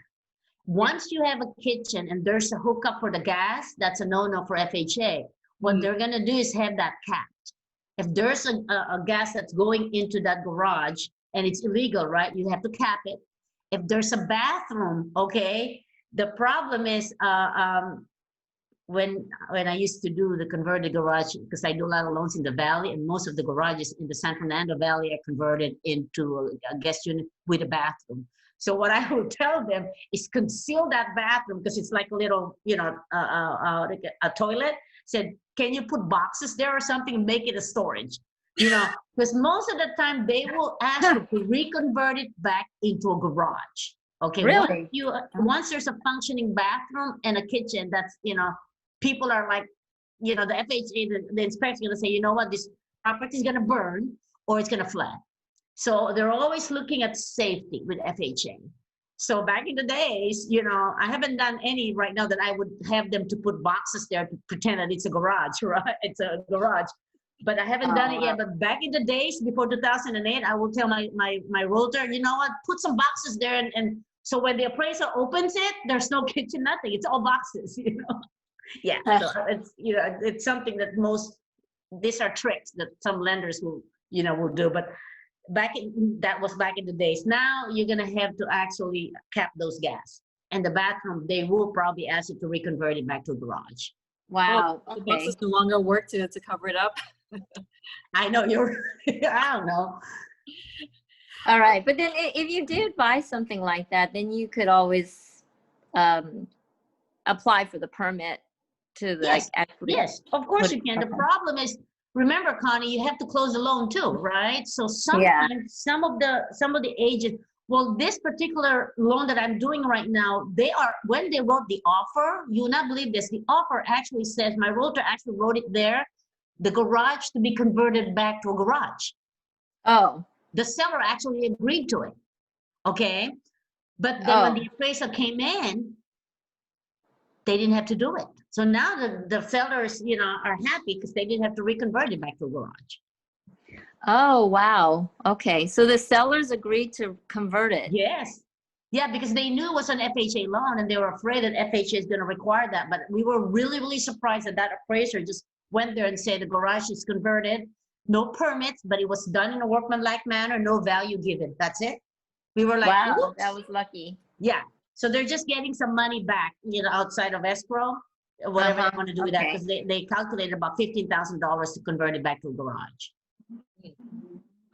Once you have a kitchen and there's a hookup for the gas, that's a no-no for FHA. What they're going to do is have that capped. If there's a gas that's going into that garage and it's illegal, right? You have to cap it. If there's a bathroom, okay, the problem is when I used to do the converted garage, because I do a lot of loans in the valley, and most of the garages in the San Fernando Valley are converted into a guest unit with a bathroom. So what I would tell them is conceal that bathroom because it's like a little, a toilet. Said, can you put boxes there or something and make it a storage? Because most of the time they will ask you to reconvert it back into a garage. Okay. Really? Once there's a functioning bathroom and a kitchen, that's, people are like, the FHA, the inspector's going to say, you know what, this property is going to burn or it's going to flood. So they're always looking at safety with FHA. So back in the days, I haven't done any right now that I would have them to put boxes there to pretend that it's a garage, right? It's a garage. but I haven't done it yet. But back in the days before 2008, I will tell my realtor, you know what, put some boxes there, and so when the appraiser opens it, there's no kitchen, nothing. It's all boxes, you know. Yeah, so it's, you know, it's something that these are tricks that some lenders will do. But that was back in the days. Now you're gonna have to actually cap those gas. And the bathroom, they will probably ask you to reconvert it back to a garage. Wow. The Okay. boxes no longer work to cover it up. I know I don't know. All right. But then if you did buy something like that, then you could always apply for the permit to like Yes, actually. yes, of course put you it can. The up. problem is, remember, Connie, you have to close the loan too, right? So Yeah. sometimes some of the agents, well, this particular loan that I'm doing right now, when they wrote the offer, you will not believe this, the offer actually says, my realtor actually wrote it there, the garage to be converted back to a garage. Oh. The seller actually agreed to it, okay? But then when the appraiser came in, they didn't have to do it. So now the sellers, are happy because they didn't have to reconvert it back to a garage. Oh, wow. Okay. So the sellers agreed to convert it. Yes. Yeah, because they knew it was an FHA loan and they were afraid that FHA is going to require that. But we were really, really surprised that appraiser just went there and said the garage is converted, no permits, but it was done in a workmanlike manner, no value given. That's it. We were like, Wow, oops. that was lucky. Yeah. So they're just getting some money back, outside of escrow, whatever they want to do with that, because they calculated about $15,000 to convert it back to a garage.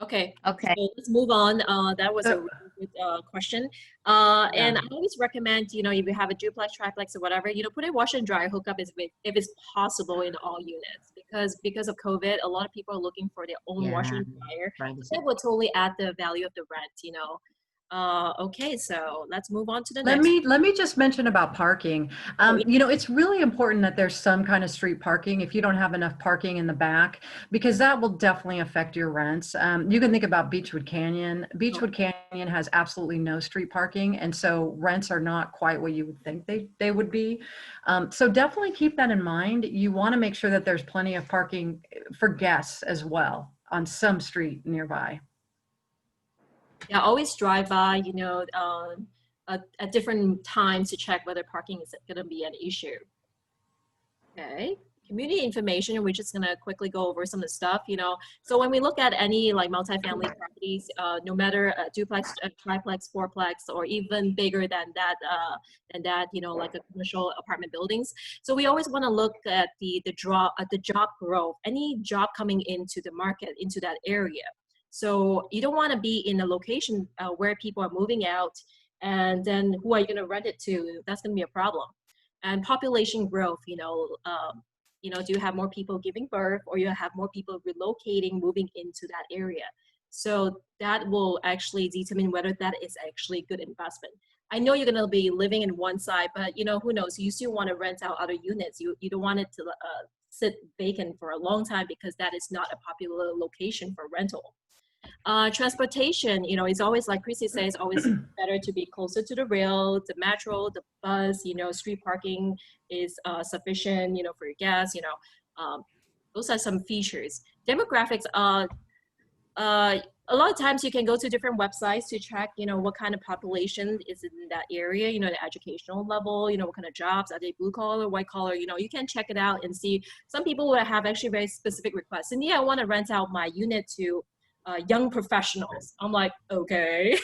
Okay. Okay. So let's move on. That was a really good question. And I always recommend, if you have a duplex, triplex, or whatever, put a washer and dryer hookup if it's possible in all units. Because of COVID, a lot of people are looking for their own washer and dryer. That would totally add the value of the rent, Okay, so let's move on to the next. Let me just mention about parking. It's really important that there's some kind of street parking if you don't have enough parking in the back, because that will definitely affect your rents. You can think about Beechwood Canyon. Beechwood Canyon has absolutely no street parking, and so rents are not quite what you would think they would be. So definitely keep that in mind. You want to make sure that there's plenty of parking for guests as well on some street nearby. Yeah, always drive by, at different times to check whether parking is going to be an issue. Okay, community information, we're just going to quickly go over some of the stuff, So when we look at any like multifamily properties, no matter a duplex, a triplex, fourplex, or even bigger than that, like a commercial apartment buildings. So we always want to look at the job growth, any job coming into the market, into that area. So you don't want to be in a location where people are moving out, and then who are you going to rent it to? That's going to be a problem. And population growth, do you have more people giving birth, or you have more people relocating, moving into that area? So that will actually determine whether that is actually a good investment. I know you're going to be living in one side, but who knows? You still want to rent out other units. You don't want it to sit vacant for a long time, because that is not a popular location for rental. Transportation, it's always, like Crissi says, always better to be closer to the rail, the metro, the bus, street parking is sufficient, for your gas, those are some features. Demographics, a lot of times you can go to different websites to check, what kind of population is in that area, the educational level, what kind of jobs, are they blue collar, white collar, you can check it out and see. Some people will have actually very specific requests. And I want to rent out my unit to young professionals. I'm like, okay.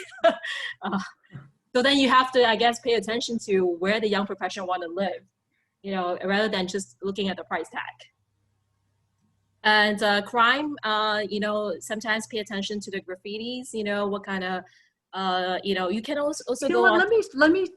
So then you have to, I guess, pay attention to where the young professional want to live, rather than just looking at the price tag. And crime, sometimes pay attention to the graffitis, what kind of, you can also go on.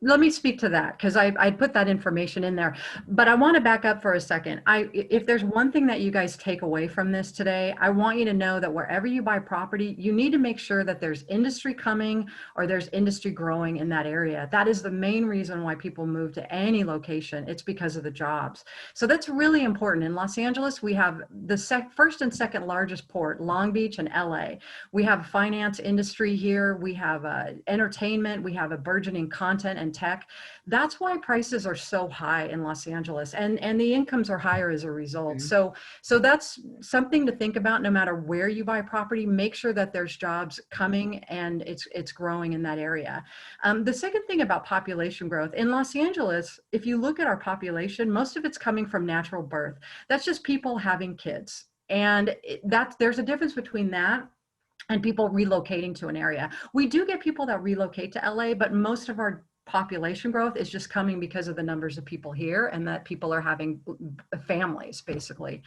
Let me speak to that, because I put that information in there, but I want to back up for a second. If there's one thing that you guys take away from this today, I want you to know that wherever you buy property, you need to make sure that there's industry coming or there's industry growing in that area. That is the main reason why people move to any location. It's because of the jobs. So that's really important. In Los Angeles, we have the first and second largest port, Long Beach and LA. We have finance industry here. We have entertainment, we have a burgeoning content and tech. That's why prices are so high in Los Angeles, and the incomes are higher as a result. So that's something to think about. No matter where you buy property, make sure that there's jobs coming and it's growing in that area. The second thing about population growth in Los Angeles, if you look at our population, most of it's coming from natural birth. That's just people having kids. And there's a difference between that and people relocating to an area. We do get people that relocate to LA, but most of our population growth is just coming because of the numbers of people here and that people are having families, basically.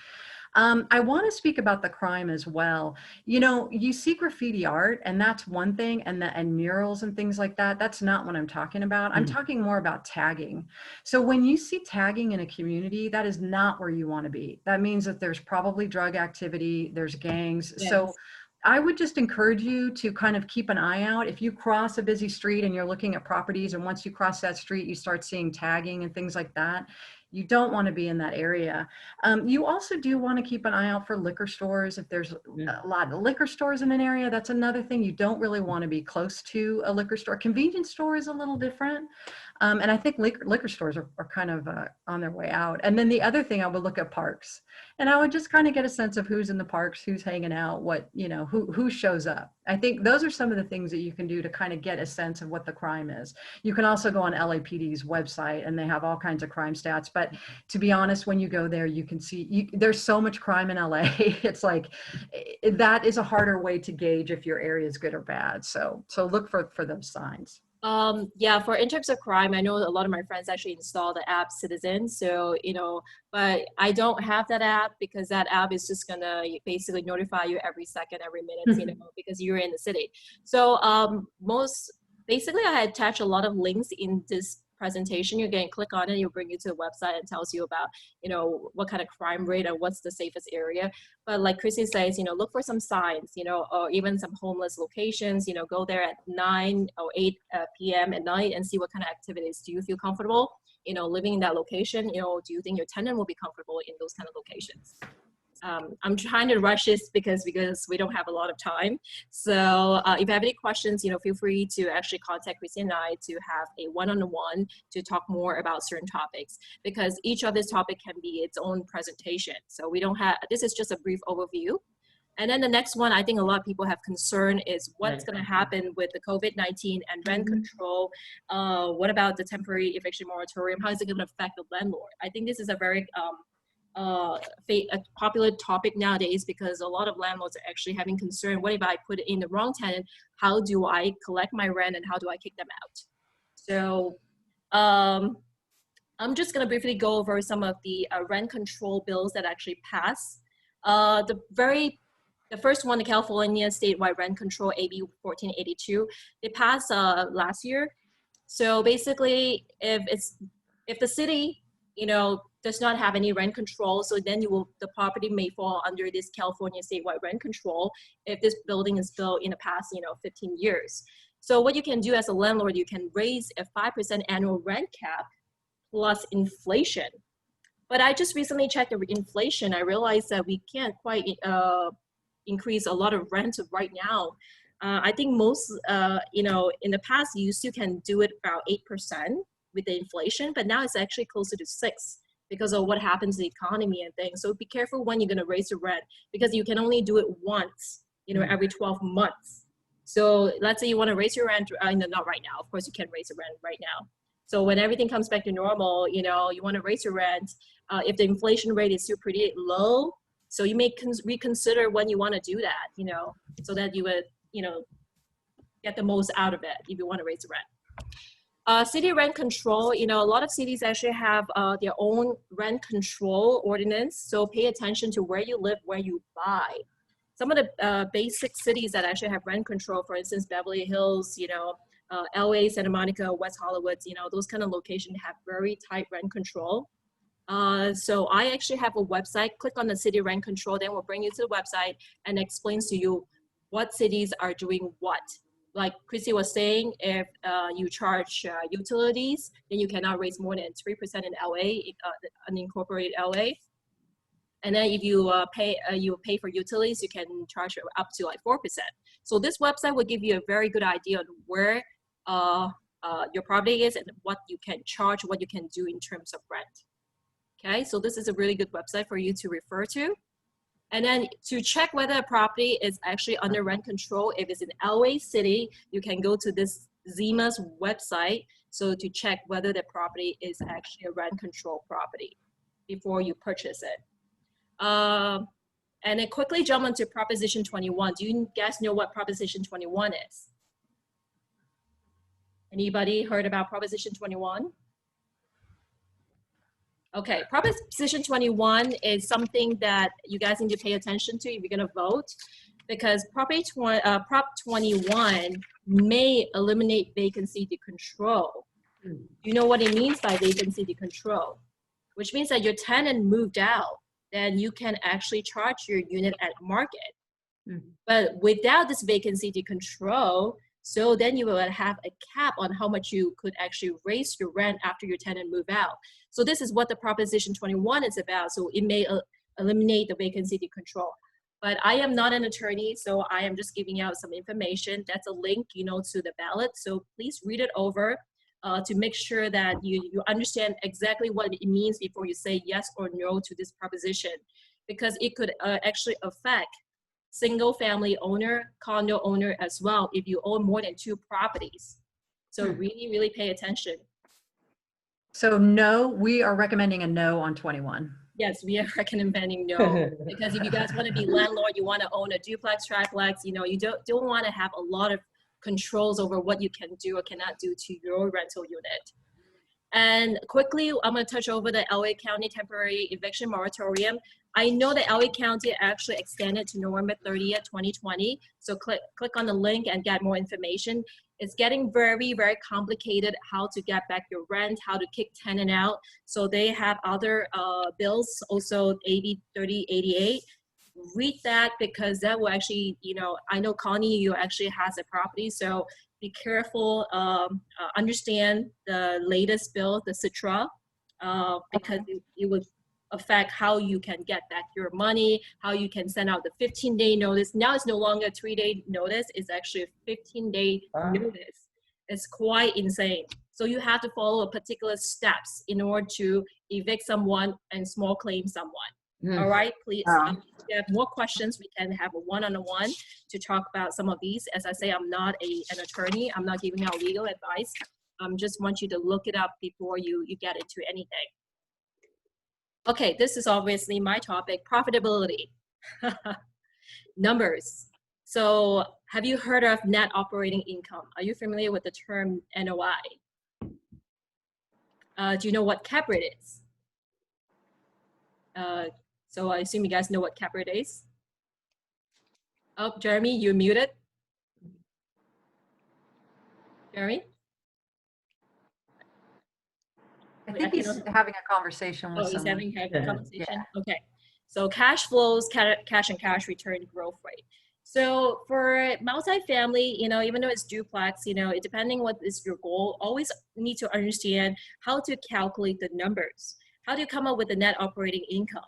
I want to speak about the crime as well. You know, you see graffiti art, and that's one thing, and murals and things like that. That's not what I'm talking about. I'm talking more about tagging. So when you see tagging in a community, that is not where you want to be. That means that there's probably drug activity, there's gangs. Yes. So I would just encourage you to kind of keep an eye out. If you cross a busy street and you're looking at properties, and once you cross that street, you start seeing tagging and things like that, you don't want to be in that area. You also do want to keep an eye out for liquor stores. If there's a lot of liquor stores in an area, that's another thing. You don't really want to be close to a liquor store. Convenience store is a little different. And I think liquor stores are kind of on their way out. And then the other thing, I would look at parks. And I would just kind of get a sense of who's in the parks, who's hanging out, what, you know, who shows up. I think those are some of the things that you can do to kind of get a sense of what the crime is. You can also go on LAPD's website, and they have all kinds of crime stats. But to be honest, when you go there, you can see there's so much crime in LA. It's like, that is a harder way to gauge if your area is good or bad. So look for those signs. Yeah, in terms of crime, I know a lot of my friends actually install the app Citizen. So, you know, but I don't have that app because that app is just gonna basically notify you every second, every minute, you know, because you're in the city. So basically I attach a lot of links in this presentation. You're going to click on it, it'll bring you to the website and tells you about, you know, what kind of crime rate and what's the safest area. But like Crissi says, you know, look for some signs, you know, or even some homeless locations, you know, go there at 9 or 8 p.m. at night and see what kind of activities. Do you feel comfortable, you know, living in that location? You know, do you think your tenant will be comfortable in those kind of locations? I'm trying to rush this because we don't have a lot of time. So if you have any questions, you know, feel free to actually contact Crissi and I to have a one-on-one to talk more about certain topics, because each of this topic can be its own presentation. So we don't have, this is just a brief overview. And then the next one, I think a lot of people have concern is what's going to happen with the COVID-19 and rent control. What about the temporary eviction moratorium? How is it going to affect the landlord? I think this is a very a popular topic nowadays, because a lot of landlords are actually having concern. What if I put in the wrong tenant? How do I collect my rent and how do I kick them out? So I'm just going to briefly go over some of the rent control bills that actually passed. The first one, the California statewide rent control, AB 1482, it passed last year. So basically, if the city, you know, does not have any rent control, so then the property may fall under this California statewide rent control if this building is built in the past, you know, 15 years. So what you can do as a landlord, you can raise a 5% annual rent cap plus inflation. But I just recently checked the inflation. I realized that we can't quite increase a lot of rent right now. I think most, you know, in the past, you still can do it about 8% with the inflation, but now it's actually closer to 6% because of what happens in the economy and things. So be careful when you're going to raise your rent, because you can only do it once, you know, every 12 months. So let's say you want to raise your rent, not right now. Of course, you can't raise your rent right now. So when everything comes back to normal, you know, you want to raise your rent. If the inflation rate is still pretty low, so you may reconsider when you want to do that, you know, so that you would, you know, get the most out of it if you want to raise the rent. City rent control, you know, a lot of cities actually have their own rent control ordinance. So pay attention to where you live, where you buy. Some of the basic cities that actually have rent control, for instance, Beverly Hills, you know, LA, Santa Monica, West Hollywood, you know, those kind of locations have very tight rent control. So I actually have a website. Click on the city rent control, then we'll bring you to the website and explains to you what cities are doing what. Like Crissi was saying, if you charge utilities, then you cannot raise more than 3% in LA, unincorporated LA. And then if you pay for utilities, you can charge up to like 4%. So this website will give you a very good idea on where your property is and what you can charge, what you can do in terms of rent. Okay, so this is a really good website for you to refer to. And then to check whether a property is actually under rent control, if it's in LA City, you can go to this Zima's website. So to check whether the property is actually a rent control property before you purchase it. And then quickly jump onto Proposition 21. Do you guys know what Proposition 21 is? Anybody heard about Proposition 21? Okay, Proposition 21 is something that you guys need to pay attention to if you're gonna vote, because Prop 21 may eliminate vacancy decontrol. You know what it means by vacancy decontrol, which means that your tenant moved out, then you can actually charge your unit at market. But without this vacancy decontrol, so then you will have a cap on how much you could actually raise your rent after your tenant move out. So this is what the Proposition 21 is about. So it may eliminate the vacancy decontrol. But I am not an attorney, so I am just giving out some information. That's a link, you know, to the ballot. So please read it over to make sure that you understand exactly what it means before you say yes or no to this proposition, because it could actually affect single family owner, condo owner as well if you own more than 2 properties. So really, really pay attention. So no, we are recommending a no on 21. Yes, we are recommending no, because if you guys want to be landlord, you want to own a duplex, triplex, you know, you don't want to have a lot of controls over what you can do or cannot do to your rental unit. And quickly, I'm going to touch over the LA County temporary eviction moratorium. I know that LA County actually extended to November 30th, 2020. So click on the link and get more information. It's getting very, very complicated how to get back your rent, how to kick tenant out. So they have other bills, also AB 3088. Read that, because that will actually, you know, I know Connie, you actually has a property. So be careful, understand the latest bill, the Citra, because it would affect how you can get back your money, how you can send out the 15-day notice. Now it's no longer a 3-day notice, it's actually a 15-day notice. It's quite insane. So you have to follow a particular steps in order to evict someone and small claim someone. All right, please, if you have more questions, we can have a one-on-one to talk about some of these. As I say, I'm not an attorney. I'm not giving out legal advice. Just want you to look it up before you get into anything. Okay, this is obviously my topic, profitability. Numbers. So have you heard of net operating income? Are you familiar with the term NOI? Do you know what cap rate is? So I assume you guys know what cap rate is. Oh, Jeremy, you're muted. Jeremy? I think he's having a conversation with Oh, he's someone. having a conversation? Yeah. Okay. So cash flows, cash and cash return growth rate. So for multifamily, you know, even though it's duplex, you know, depending what is your goal, always need to understand how to calculate the numbers. How do you come up with the net operating income?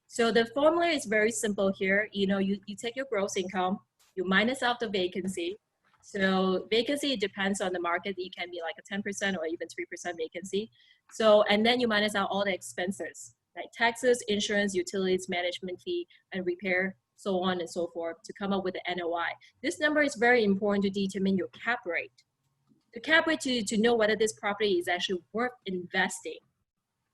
So the formula is very simple here. You know, you take your gross income, you minus out the vacancy. So vacancy depends on the market. It can be like a 10% or even 3% vacancy. So, and then you minus out all the expenses, like taxes, insurance, utilities, management fee, and repair, so on and so forth, to come up with the NOI. This number is very important to determine your cap rate. The cap rate to know whether this property is actually worth investing,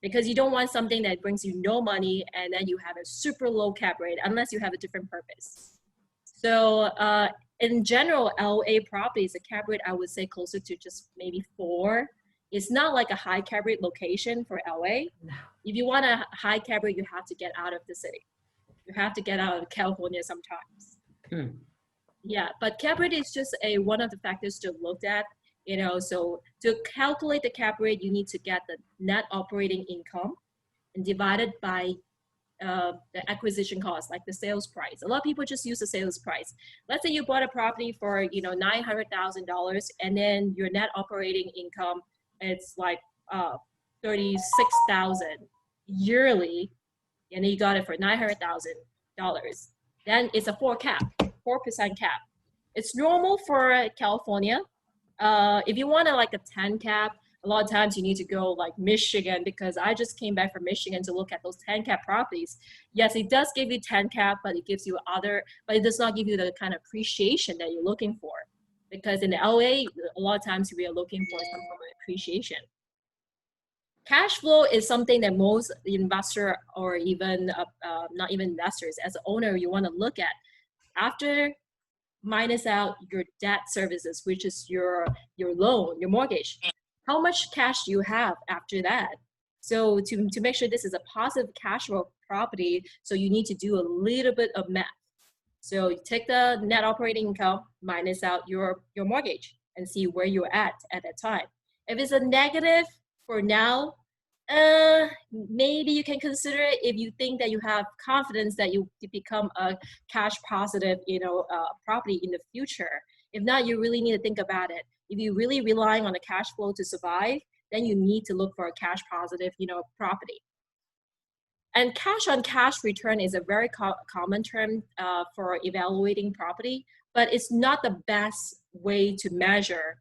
because you don't want something that brings you no money and then you have a super low cap rate unless you have a different purpose. So in general, LA properties, the cap rate, I would say closer to just maybe 4. It's not like a high cap rate location for LA. No. If you want a high cap rate, you have to get out of the city. You have to get out of California sometimes. Yeah, but cap rate is just one of the factors to look at. You know, so to calculate the cap rate, you need to get the net operating income and divide it by the acquisition cost, like the sales price. A lot of people just use the sales price. Let's say you bought a property for, you know, $900,000, and then your net operating income, it's like $36,000 yearly. and then you got it for $900,000. Then it's a 4% cap. It's normal for California. If you want like a 10 cap, a lot of times you need to go like Michigan, because I just came back from Michigan to look at those 10 cap properties. Yes, it does give you 10 cap, but it gives you but it does not give you the kind of appreciation that you're looking for. Because in LA, a lot of times we are looking for some form of appreciation. Cash flow is something that most investor, or even not even investors, as an owner, you want to look at after minus out your debt services, which is your loan, your mortgage. How much cash do you have after that? So to make sure this is a positive cash flow property, so you need to do a little bit of math. So you take the net operating income minus out your mortgage and see where you're at that time. If it's a negative for now, maybe you can consider it if you think that you have confidence that you become a cash positive, property in the future. If not, you really need to think about it. If you're really relying on the cash flow to survive, then you need to look for a cash positive, property. And cash on cash return is a very common term for evaluating property, but it's not the best way to measure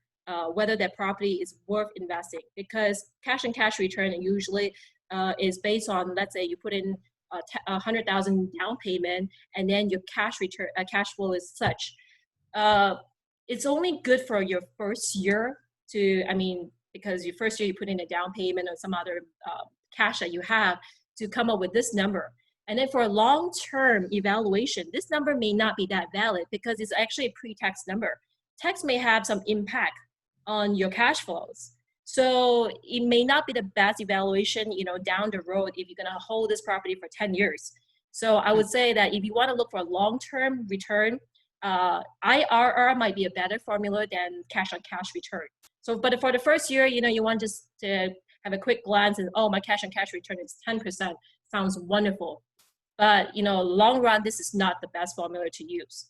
whether that property is worth investing, because cash on cash return usually is based on, let's say you put in $100,000 down payment, and then your cash flow is such. It's only good for your first year because your first year you put in a down payment or some other cash that you have to come up with this number. And then for a long-term evaluation, this number may not be that valid because it's actually a pre-tax number. Tax may have some impact on your cash flows. So it may not be the best evaluation, down the road if you're gonna hold this property for 10 years. So I would say that if you wanna look for a long-term return, IRR might be a better formula than cash on cash return. So, but for the first year, you want just to have a quick glance and, oh, my cash on cash return is 10%. Sounds wonderful. But, long run, this is not the best formula to use.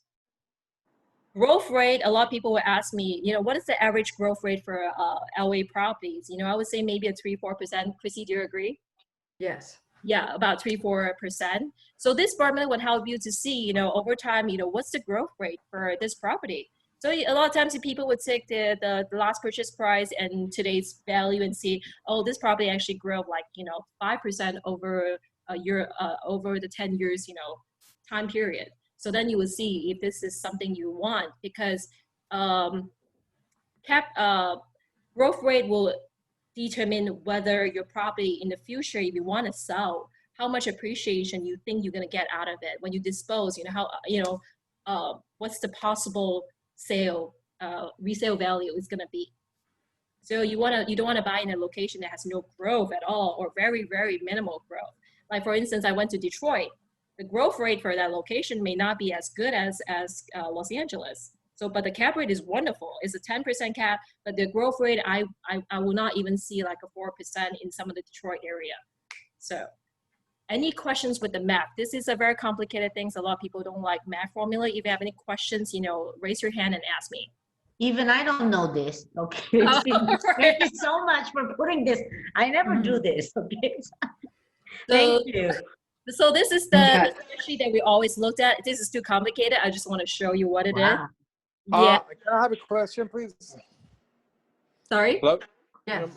Growth rate, a lot of people will ask me, what is the average growth rate for LA properties? I would say maybe a 3-4%. Crissi, do you agree? Yes. Yeah, about 3-4%. So this formula would help you to see, over time, what's the growth rate for this property. So a lot of times people would take the last purchase price and today's value and see, oh, this property actually grew like, 5% over a year, over the 10 years, time period. So then you will see if this is something you want, because growth rate will determine whether your property in the future, if you want to sell, how much appreciation you think you're going to get out of it when you dispose. What's the possible resale value is going to be. So you don't want to buy in a location that has no growth at all, or very, very minimal growth. Like for instance, I went to Detroit. The growth rate for that location may not be as good as Los Angeles. So, but the cap rate is wonderful. It's a 10% cap, but the growth rate, I will not even see like a 4% in some of the Detroit area. So, any questions with the math? This is a very complicated thing. So a lot of people don't like math formula. If you have any questions, raise your hand and ask me. Even I don't know this, okay? Oh, Thank you so much for putting this. I never do this, okay? Thank you. So this is the spreadsheet that we always looked at. This is too complicated. I just want to show you what it is. Yeah. Can I have a question, please? Sorry? Hello? Yes.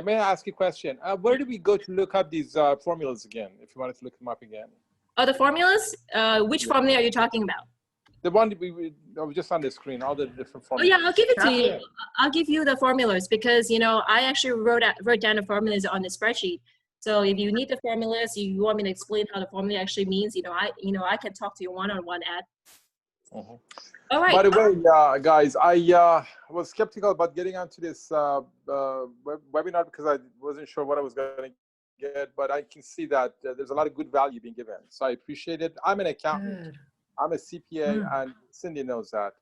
May I ask you a question? Where do we go to look up these formulas again, if you wanted to look them up again? Oh, the formulas? Which formula are you talking about? The one that we just on the screen, all the different formulas. Oh yeah, I'll give it to you. I'll give you the formulas because, I actually wrote down the formulas on the spreadsheet. So if you need the formulas, you want me to explain how the formula actually means, I can talk to you one-on-one at. Mm-hmm. All right. By the way, guys, I was skeptical about getting onto this webinar because I wasn't sure what I was going to get, but I can see that there's a lot of good value being given. So I appreciate it. I'm an accountant. Good. I'm a CPA, and Cindy knows that.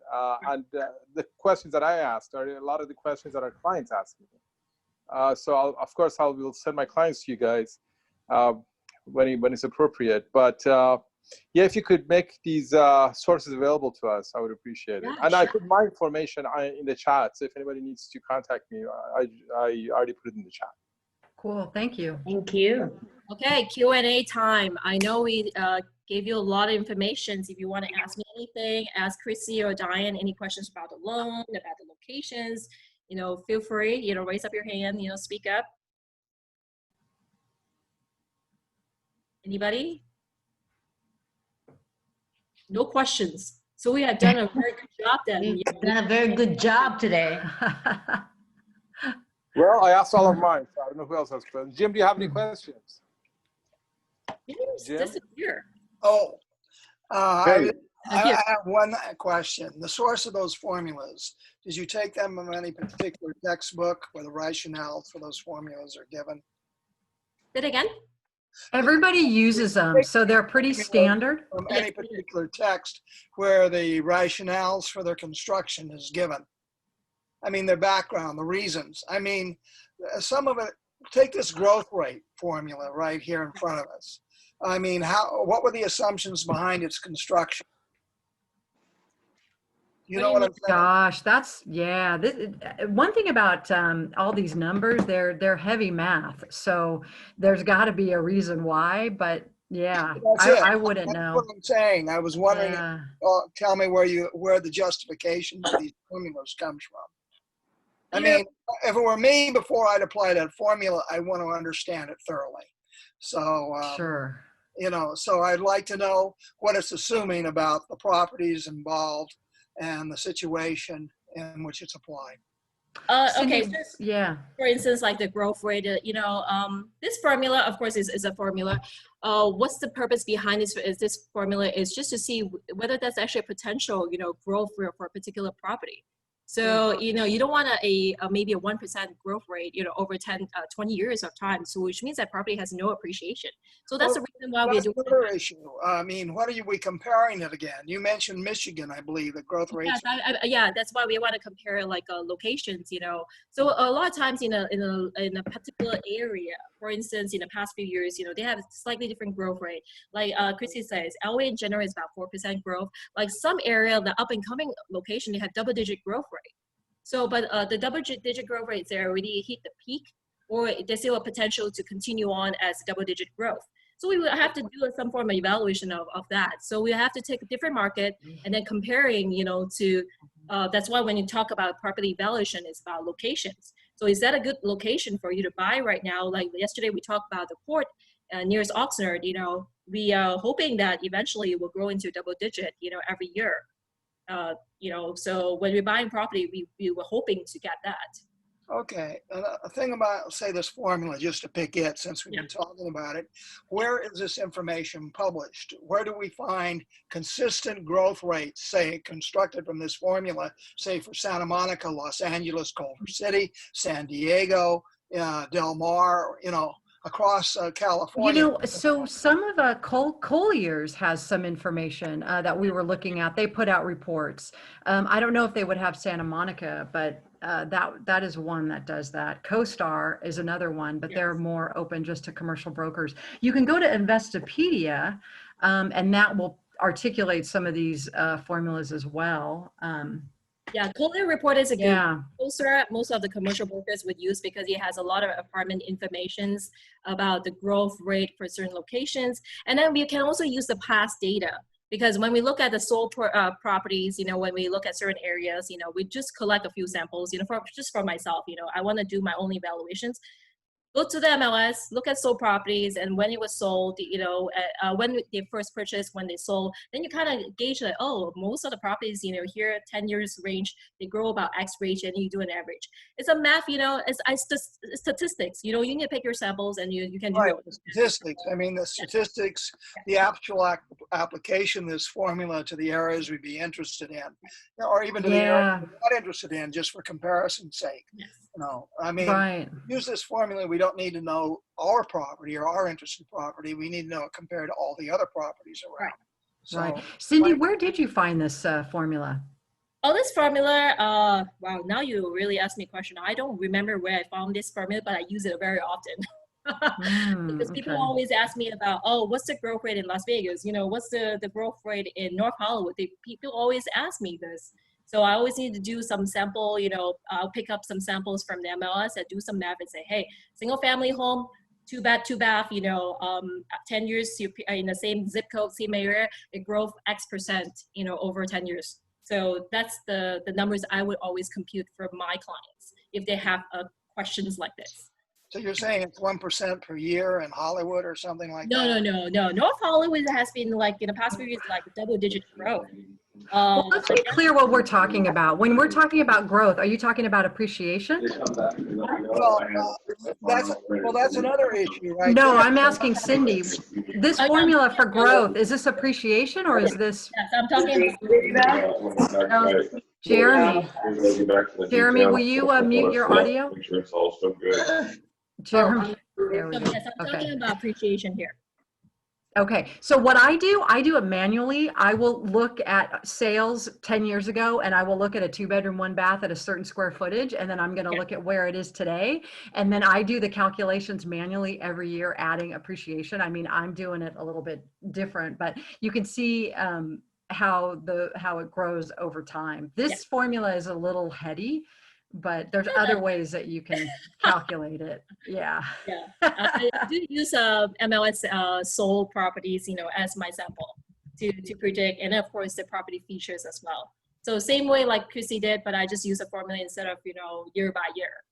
And the questions that I asked are a lot of the questions that our clients ask me. So of course, I will send my clients to you guys when it's appropriate. But yeah, if you could make these sources available to us, I would appreciate it. And I put my information in the chat. So if anybody needs to contact me, I already put it in the chat. Cool. Thank you. Thank you. Okay, Q&A time. I know we gave you a lot of information. If you want to ask me anything, ask Crissi or Dianne any questions about the loan, about the locations, feel free, raise up your hand, speak up. Anybody? No questions. So we have done a very good job then. You've done a very good job today. Well, I asked all of mine, so I don't know who else has questions. Jim, do you have any questions? Jim? Disappear. Oh, Hey. I have one question. The source of those formulas, did you take them from any particular textbook where the rationale for those formulas are given? Say it again? Everybody uses them, so they're pretty standard. From any particular text where the rationales for their construction is given. I mean, their background, the reasons. I mean, some of it, take this growth rate formula right here in front of us. I mean, what were the assumptions behind its construction? You know what I'm saying? Gosh, one thing about all these numbers, they're heavy math. So there's got to be a reason why, but yeah, I wouldn't know. That's what I'm saying. I was wondering, tell me where the justification for these formulas comes from. I mean, if it were me, before I'd apply that formula, I want to understand it thoroughly. So, sure. So I'd like to know what it's assuming about the properties involved and the situation in which it's applied. Okay, for instance, like the growth rate, this formula, of course, is a formula. What's the purpose behind this formula is just to see whether that's actually a potential, growth rate for a particular property. So, you don't want maybe a 1% growth rate, over 20 years of time. So which means that property has no appreciation. So that's the reason why we do another issue. I mean, what are we comparing it again? You mentioned Michigan, I believe, the growth rates. Yeah, that's why we want to compare locations, So a lot of times in a particular area, for instance, in the past few years, they have slightly different growth rate. Like Crissi says, LA in general is about 4% growth. Like some area, the up and coming location, they have double-digit growth rate. So, but the double-digit growth rates, they already hit the peak, or there's still a potential to continue on as double-digit growth. So we will have to do some form of evaluation of that. So we have to take a different market and then comparing, to, that's why when you talk about property evaluation, it's about locations. So is that a good location for you to buy right now? Like yesterday we talked about the port nearest Oxnard, we are hoping that eventually it will grow into double digit, every year. So when we're buying property, we were hoping to get that. Okay, a thing about, say, this formula, just to pick it, since we've been talking about it, where is this information published? Where do we find consistent growth rates, say, constructed from this formula, say, for Santa Monica, Los Angeles, Culver City, San Diego, Del Mar, across California? So some of Collier's has some information that we were looking at. They put out reports. I don't know if they would have Santa Monica, but that is one that does that. CoStar is another one, but they're more open just to commercial brokers. You can go to Investopedia, and that will articulate some of these formulas as well. Yeah, Collier report is a good poster. Most of the commercial brokers would use because it has a lot of apartment informations about the growth rate for certain locations. And then we can also use the past data, because when we look at the sold properties, when we look at certain areas, we just collect a few samples, just for myself, I want to do my own evaluations. Go to the MLS, look at sold properties, and when it was sold, when they first purchased, when they sold, then you kind of gauge that, most of the properties, here 10 years range, they grow about X rate, and you do an average. It's a math, it's statistics. You need to pick your samples, and you can do it. Statistics. I mean, the statistics, the actual application of this formula to the areas we'd be interested in, or even to the areas we're not interested in, just for comparison's sake. Yes. I mean, use this formula. We don't need to know our property or our interested property. We need to know it compared to all the other properties around. So, Cindy, where did you find this formula? Oh, this formula, wow, now you really asked me a question. I don't remember where I found this formula, but I use it very often. Because people always ask me about, what's the growth rate in Las Vegas? What's the growth rate in North Hollywood? People always ask me this. So I always need to do some sample, I'll pick up some samples from the MLS and do some math and say, hey, single family home, two bath, 10 years in the same zip code, same area, it grows X%, over 10 years. So that's the numbers I would always compute for my clients if they have questions like this. So you're saying it's 1% per year in Hollywood or something like No. that? North Hollywood has been like in the past few years, like double-digit growth. Well, let's be clear what we're talking about. When we're talking about growth, are you talking about appreciation? Well, that's another issue, right? No, there. I'm asking Cindy, this formula for growth, is this appreciation or is this Yes, I'm talking. Jeremy, will you mute your audio? Make sure it's all so good. Jeremy, there we go. Yes, I'm talking about appreciation here. Okay, so what I do it manually. I will look at sales 10 years ago and I will look at a 2-bedroom, 1-bath at a certain square footage. And then I'm going to look at where it is today. And then I do the calculations manually every year, adding appreciation. I mean, I'm doing it a little bit different, but you can see how it grows over time. This formula is a little heady, but there's other ways that you can calculate it. Yeah. I do use MLS sold properties, as my sample to predict, and of course the property features as well. So same way like Crissi did, but I just use a formula instead of year by year.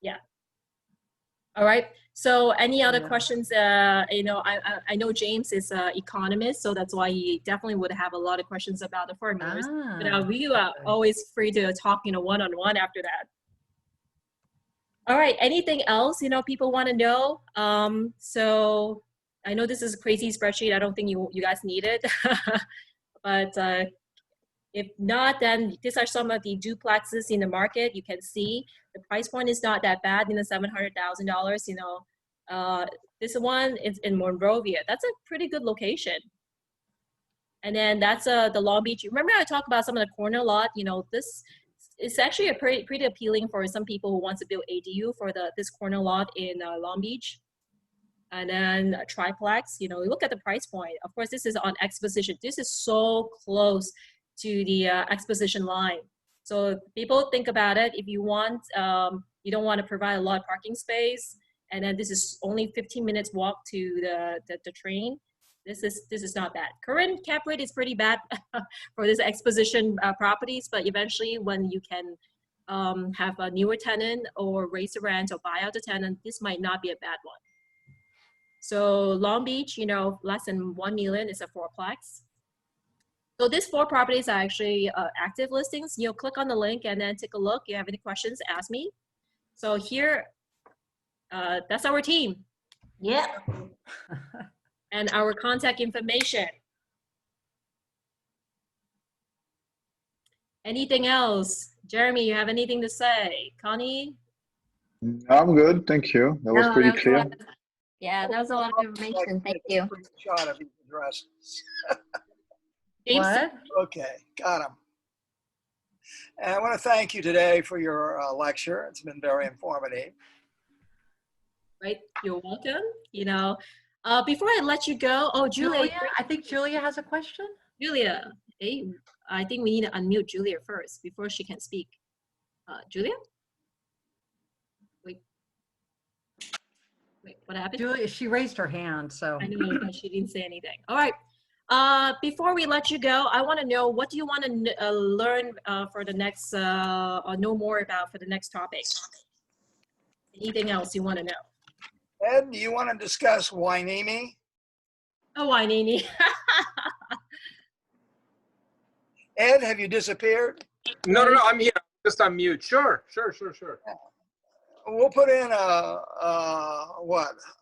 Yeah. All right. So any other questions? I know James is an economist, so that's why he definitely would have a lot of questions about the formulas. But we are always free to talk, one-on-one after that. All right. Anything else, people want to know? So I know this is a crazy spreadsheet. I don't think you guys need it. But if not, then these are some of the duplexes in the market. You can see the price point is not that bad, $700,000. This one is in Monrovia. That's a pretty good location. And then that's the Long Beach. Remember I talked about some of the corner lot. This is actually a pretty appealing for some people who want to build ADU for this corner lot in Long Beach. And then a triplex. Look at the price point. Of course, this is on exposition. This is so close to the exposition line. So people think about it. If you want, you don't want to provide a lot of parking space, and then this is only 15 minutes walk to the train. This is not bad. Current cap rate is pretty bad for this exposition properties, but eventually when you can have a newer tenant or raise the rent or buy out the tenant, this might not be a bad one. So Long Beach, less than 1 million is a 4-plex. So these 4 properties are actually active listings. Click on the link and then take a look. If you have any questions, ask me. So here, that's our team. Yeah. And our contact information. Anything else? Jeremy, you have anything to say? Connie? I'm good, thank you. That was pretty clear. Yeah, that was a lot of information. Thank you. Shot of each address. What? Okay, got him. And I want to thank you today for your lecture. It's been very informative. Right, you're welcome. Before I let you go, Julia. I think Julia has a question. Julia, hey, I think we need to unmute Julia first before she can speak. Julia? Wait, what happened? Julia, she raised her hand, so. I know, but she didn't say anything. All right. Before we let you go, I want to know, what do you want to learn for the next, or know more about for the next topic? Anything else you want to know? Ed, do you want to discuss Hueneme? Oh, Hueneme. Ed, have you disappeared? No, I'm here. Just on mute. Sure. We'll put in a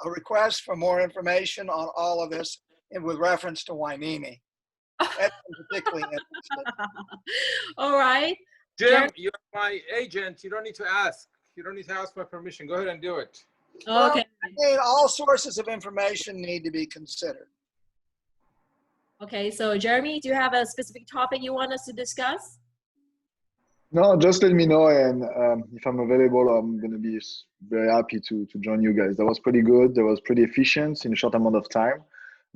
request for more information on all of this and with reference to Hueneme. That's particularly interested. All right. Jim, you're my agent. You don't need to ask. You don't need to ask my permission. Go ahead and do it. Okay. Well, all sources of information need to be considered. Okay, so Jeremy, do you have a specific topic you want us to discuss? No, just let me know, and if I'm available, I'm going to be very happy to join you guys. That was pretty good. That was pretty efficient in a short amount of time.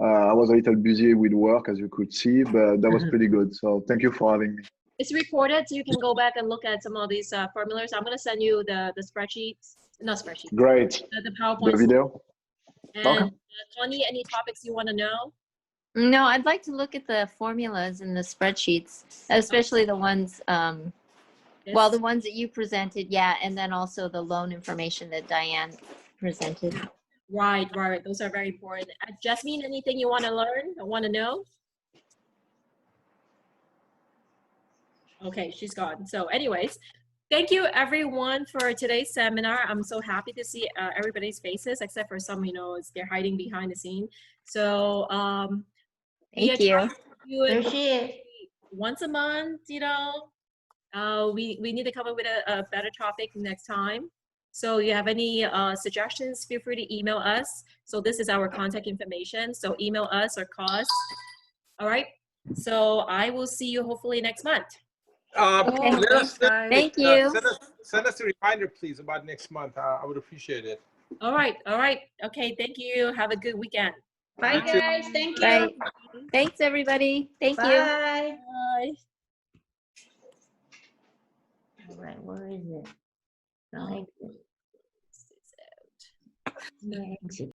I was a little busy with work, as you could see, but that was pretty good. So thank you for having me. It's recorded, so you can go back and look at some of these formulas. I'm going to send you the spreadsheets not spreadsheet, Great. the The PowerPoint. video? And Okay. Connie, any topics you want to know? No, I'd like to look at the formulas in the spreadsheets, especially the ones, well, the ones that you presented, yeah, and then also the loan information that Dianne presented. Right. Those are very important. Jasmine, anything you want to learn or want to know? Okay, she's gone. So anyways, thank you everyone for today's seminar. I'm so happy to see everybody's faces, except for some, they're hiding behind the scene. So Thank we you. do it Appreciate it. once a month, we need to come up with a better topic next time. So you have any suggestions, feel free to email us. So this is our contact information. So email us or call us. All right. So I will see you hopefully next month. Okay. Thanks, guys. Thank you. Send us a reminder, please, about next month. I would appreciate it. All right. Okay, thank you. Have a good weekend. Bye, guys. Thank you. Bye. Thanks, everybody. Thank you. Bye. Bye. All right, where is it? No, exit. This is out. Exit.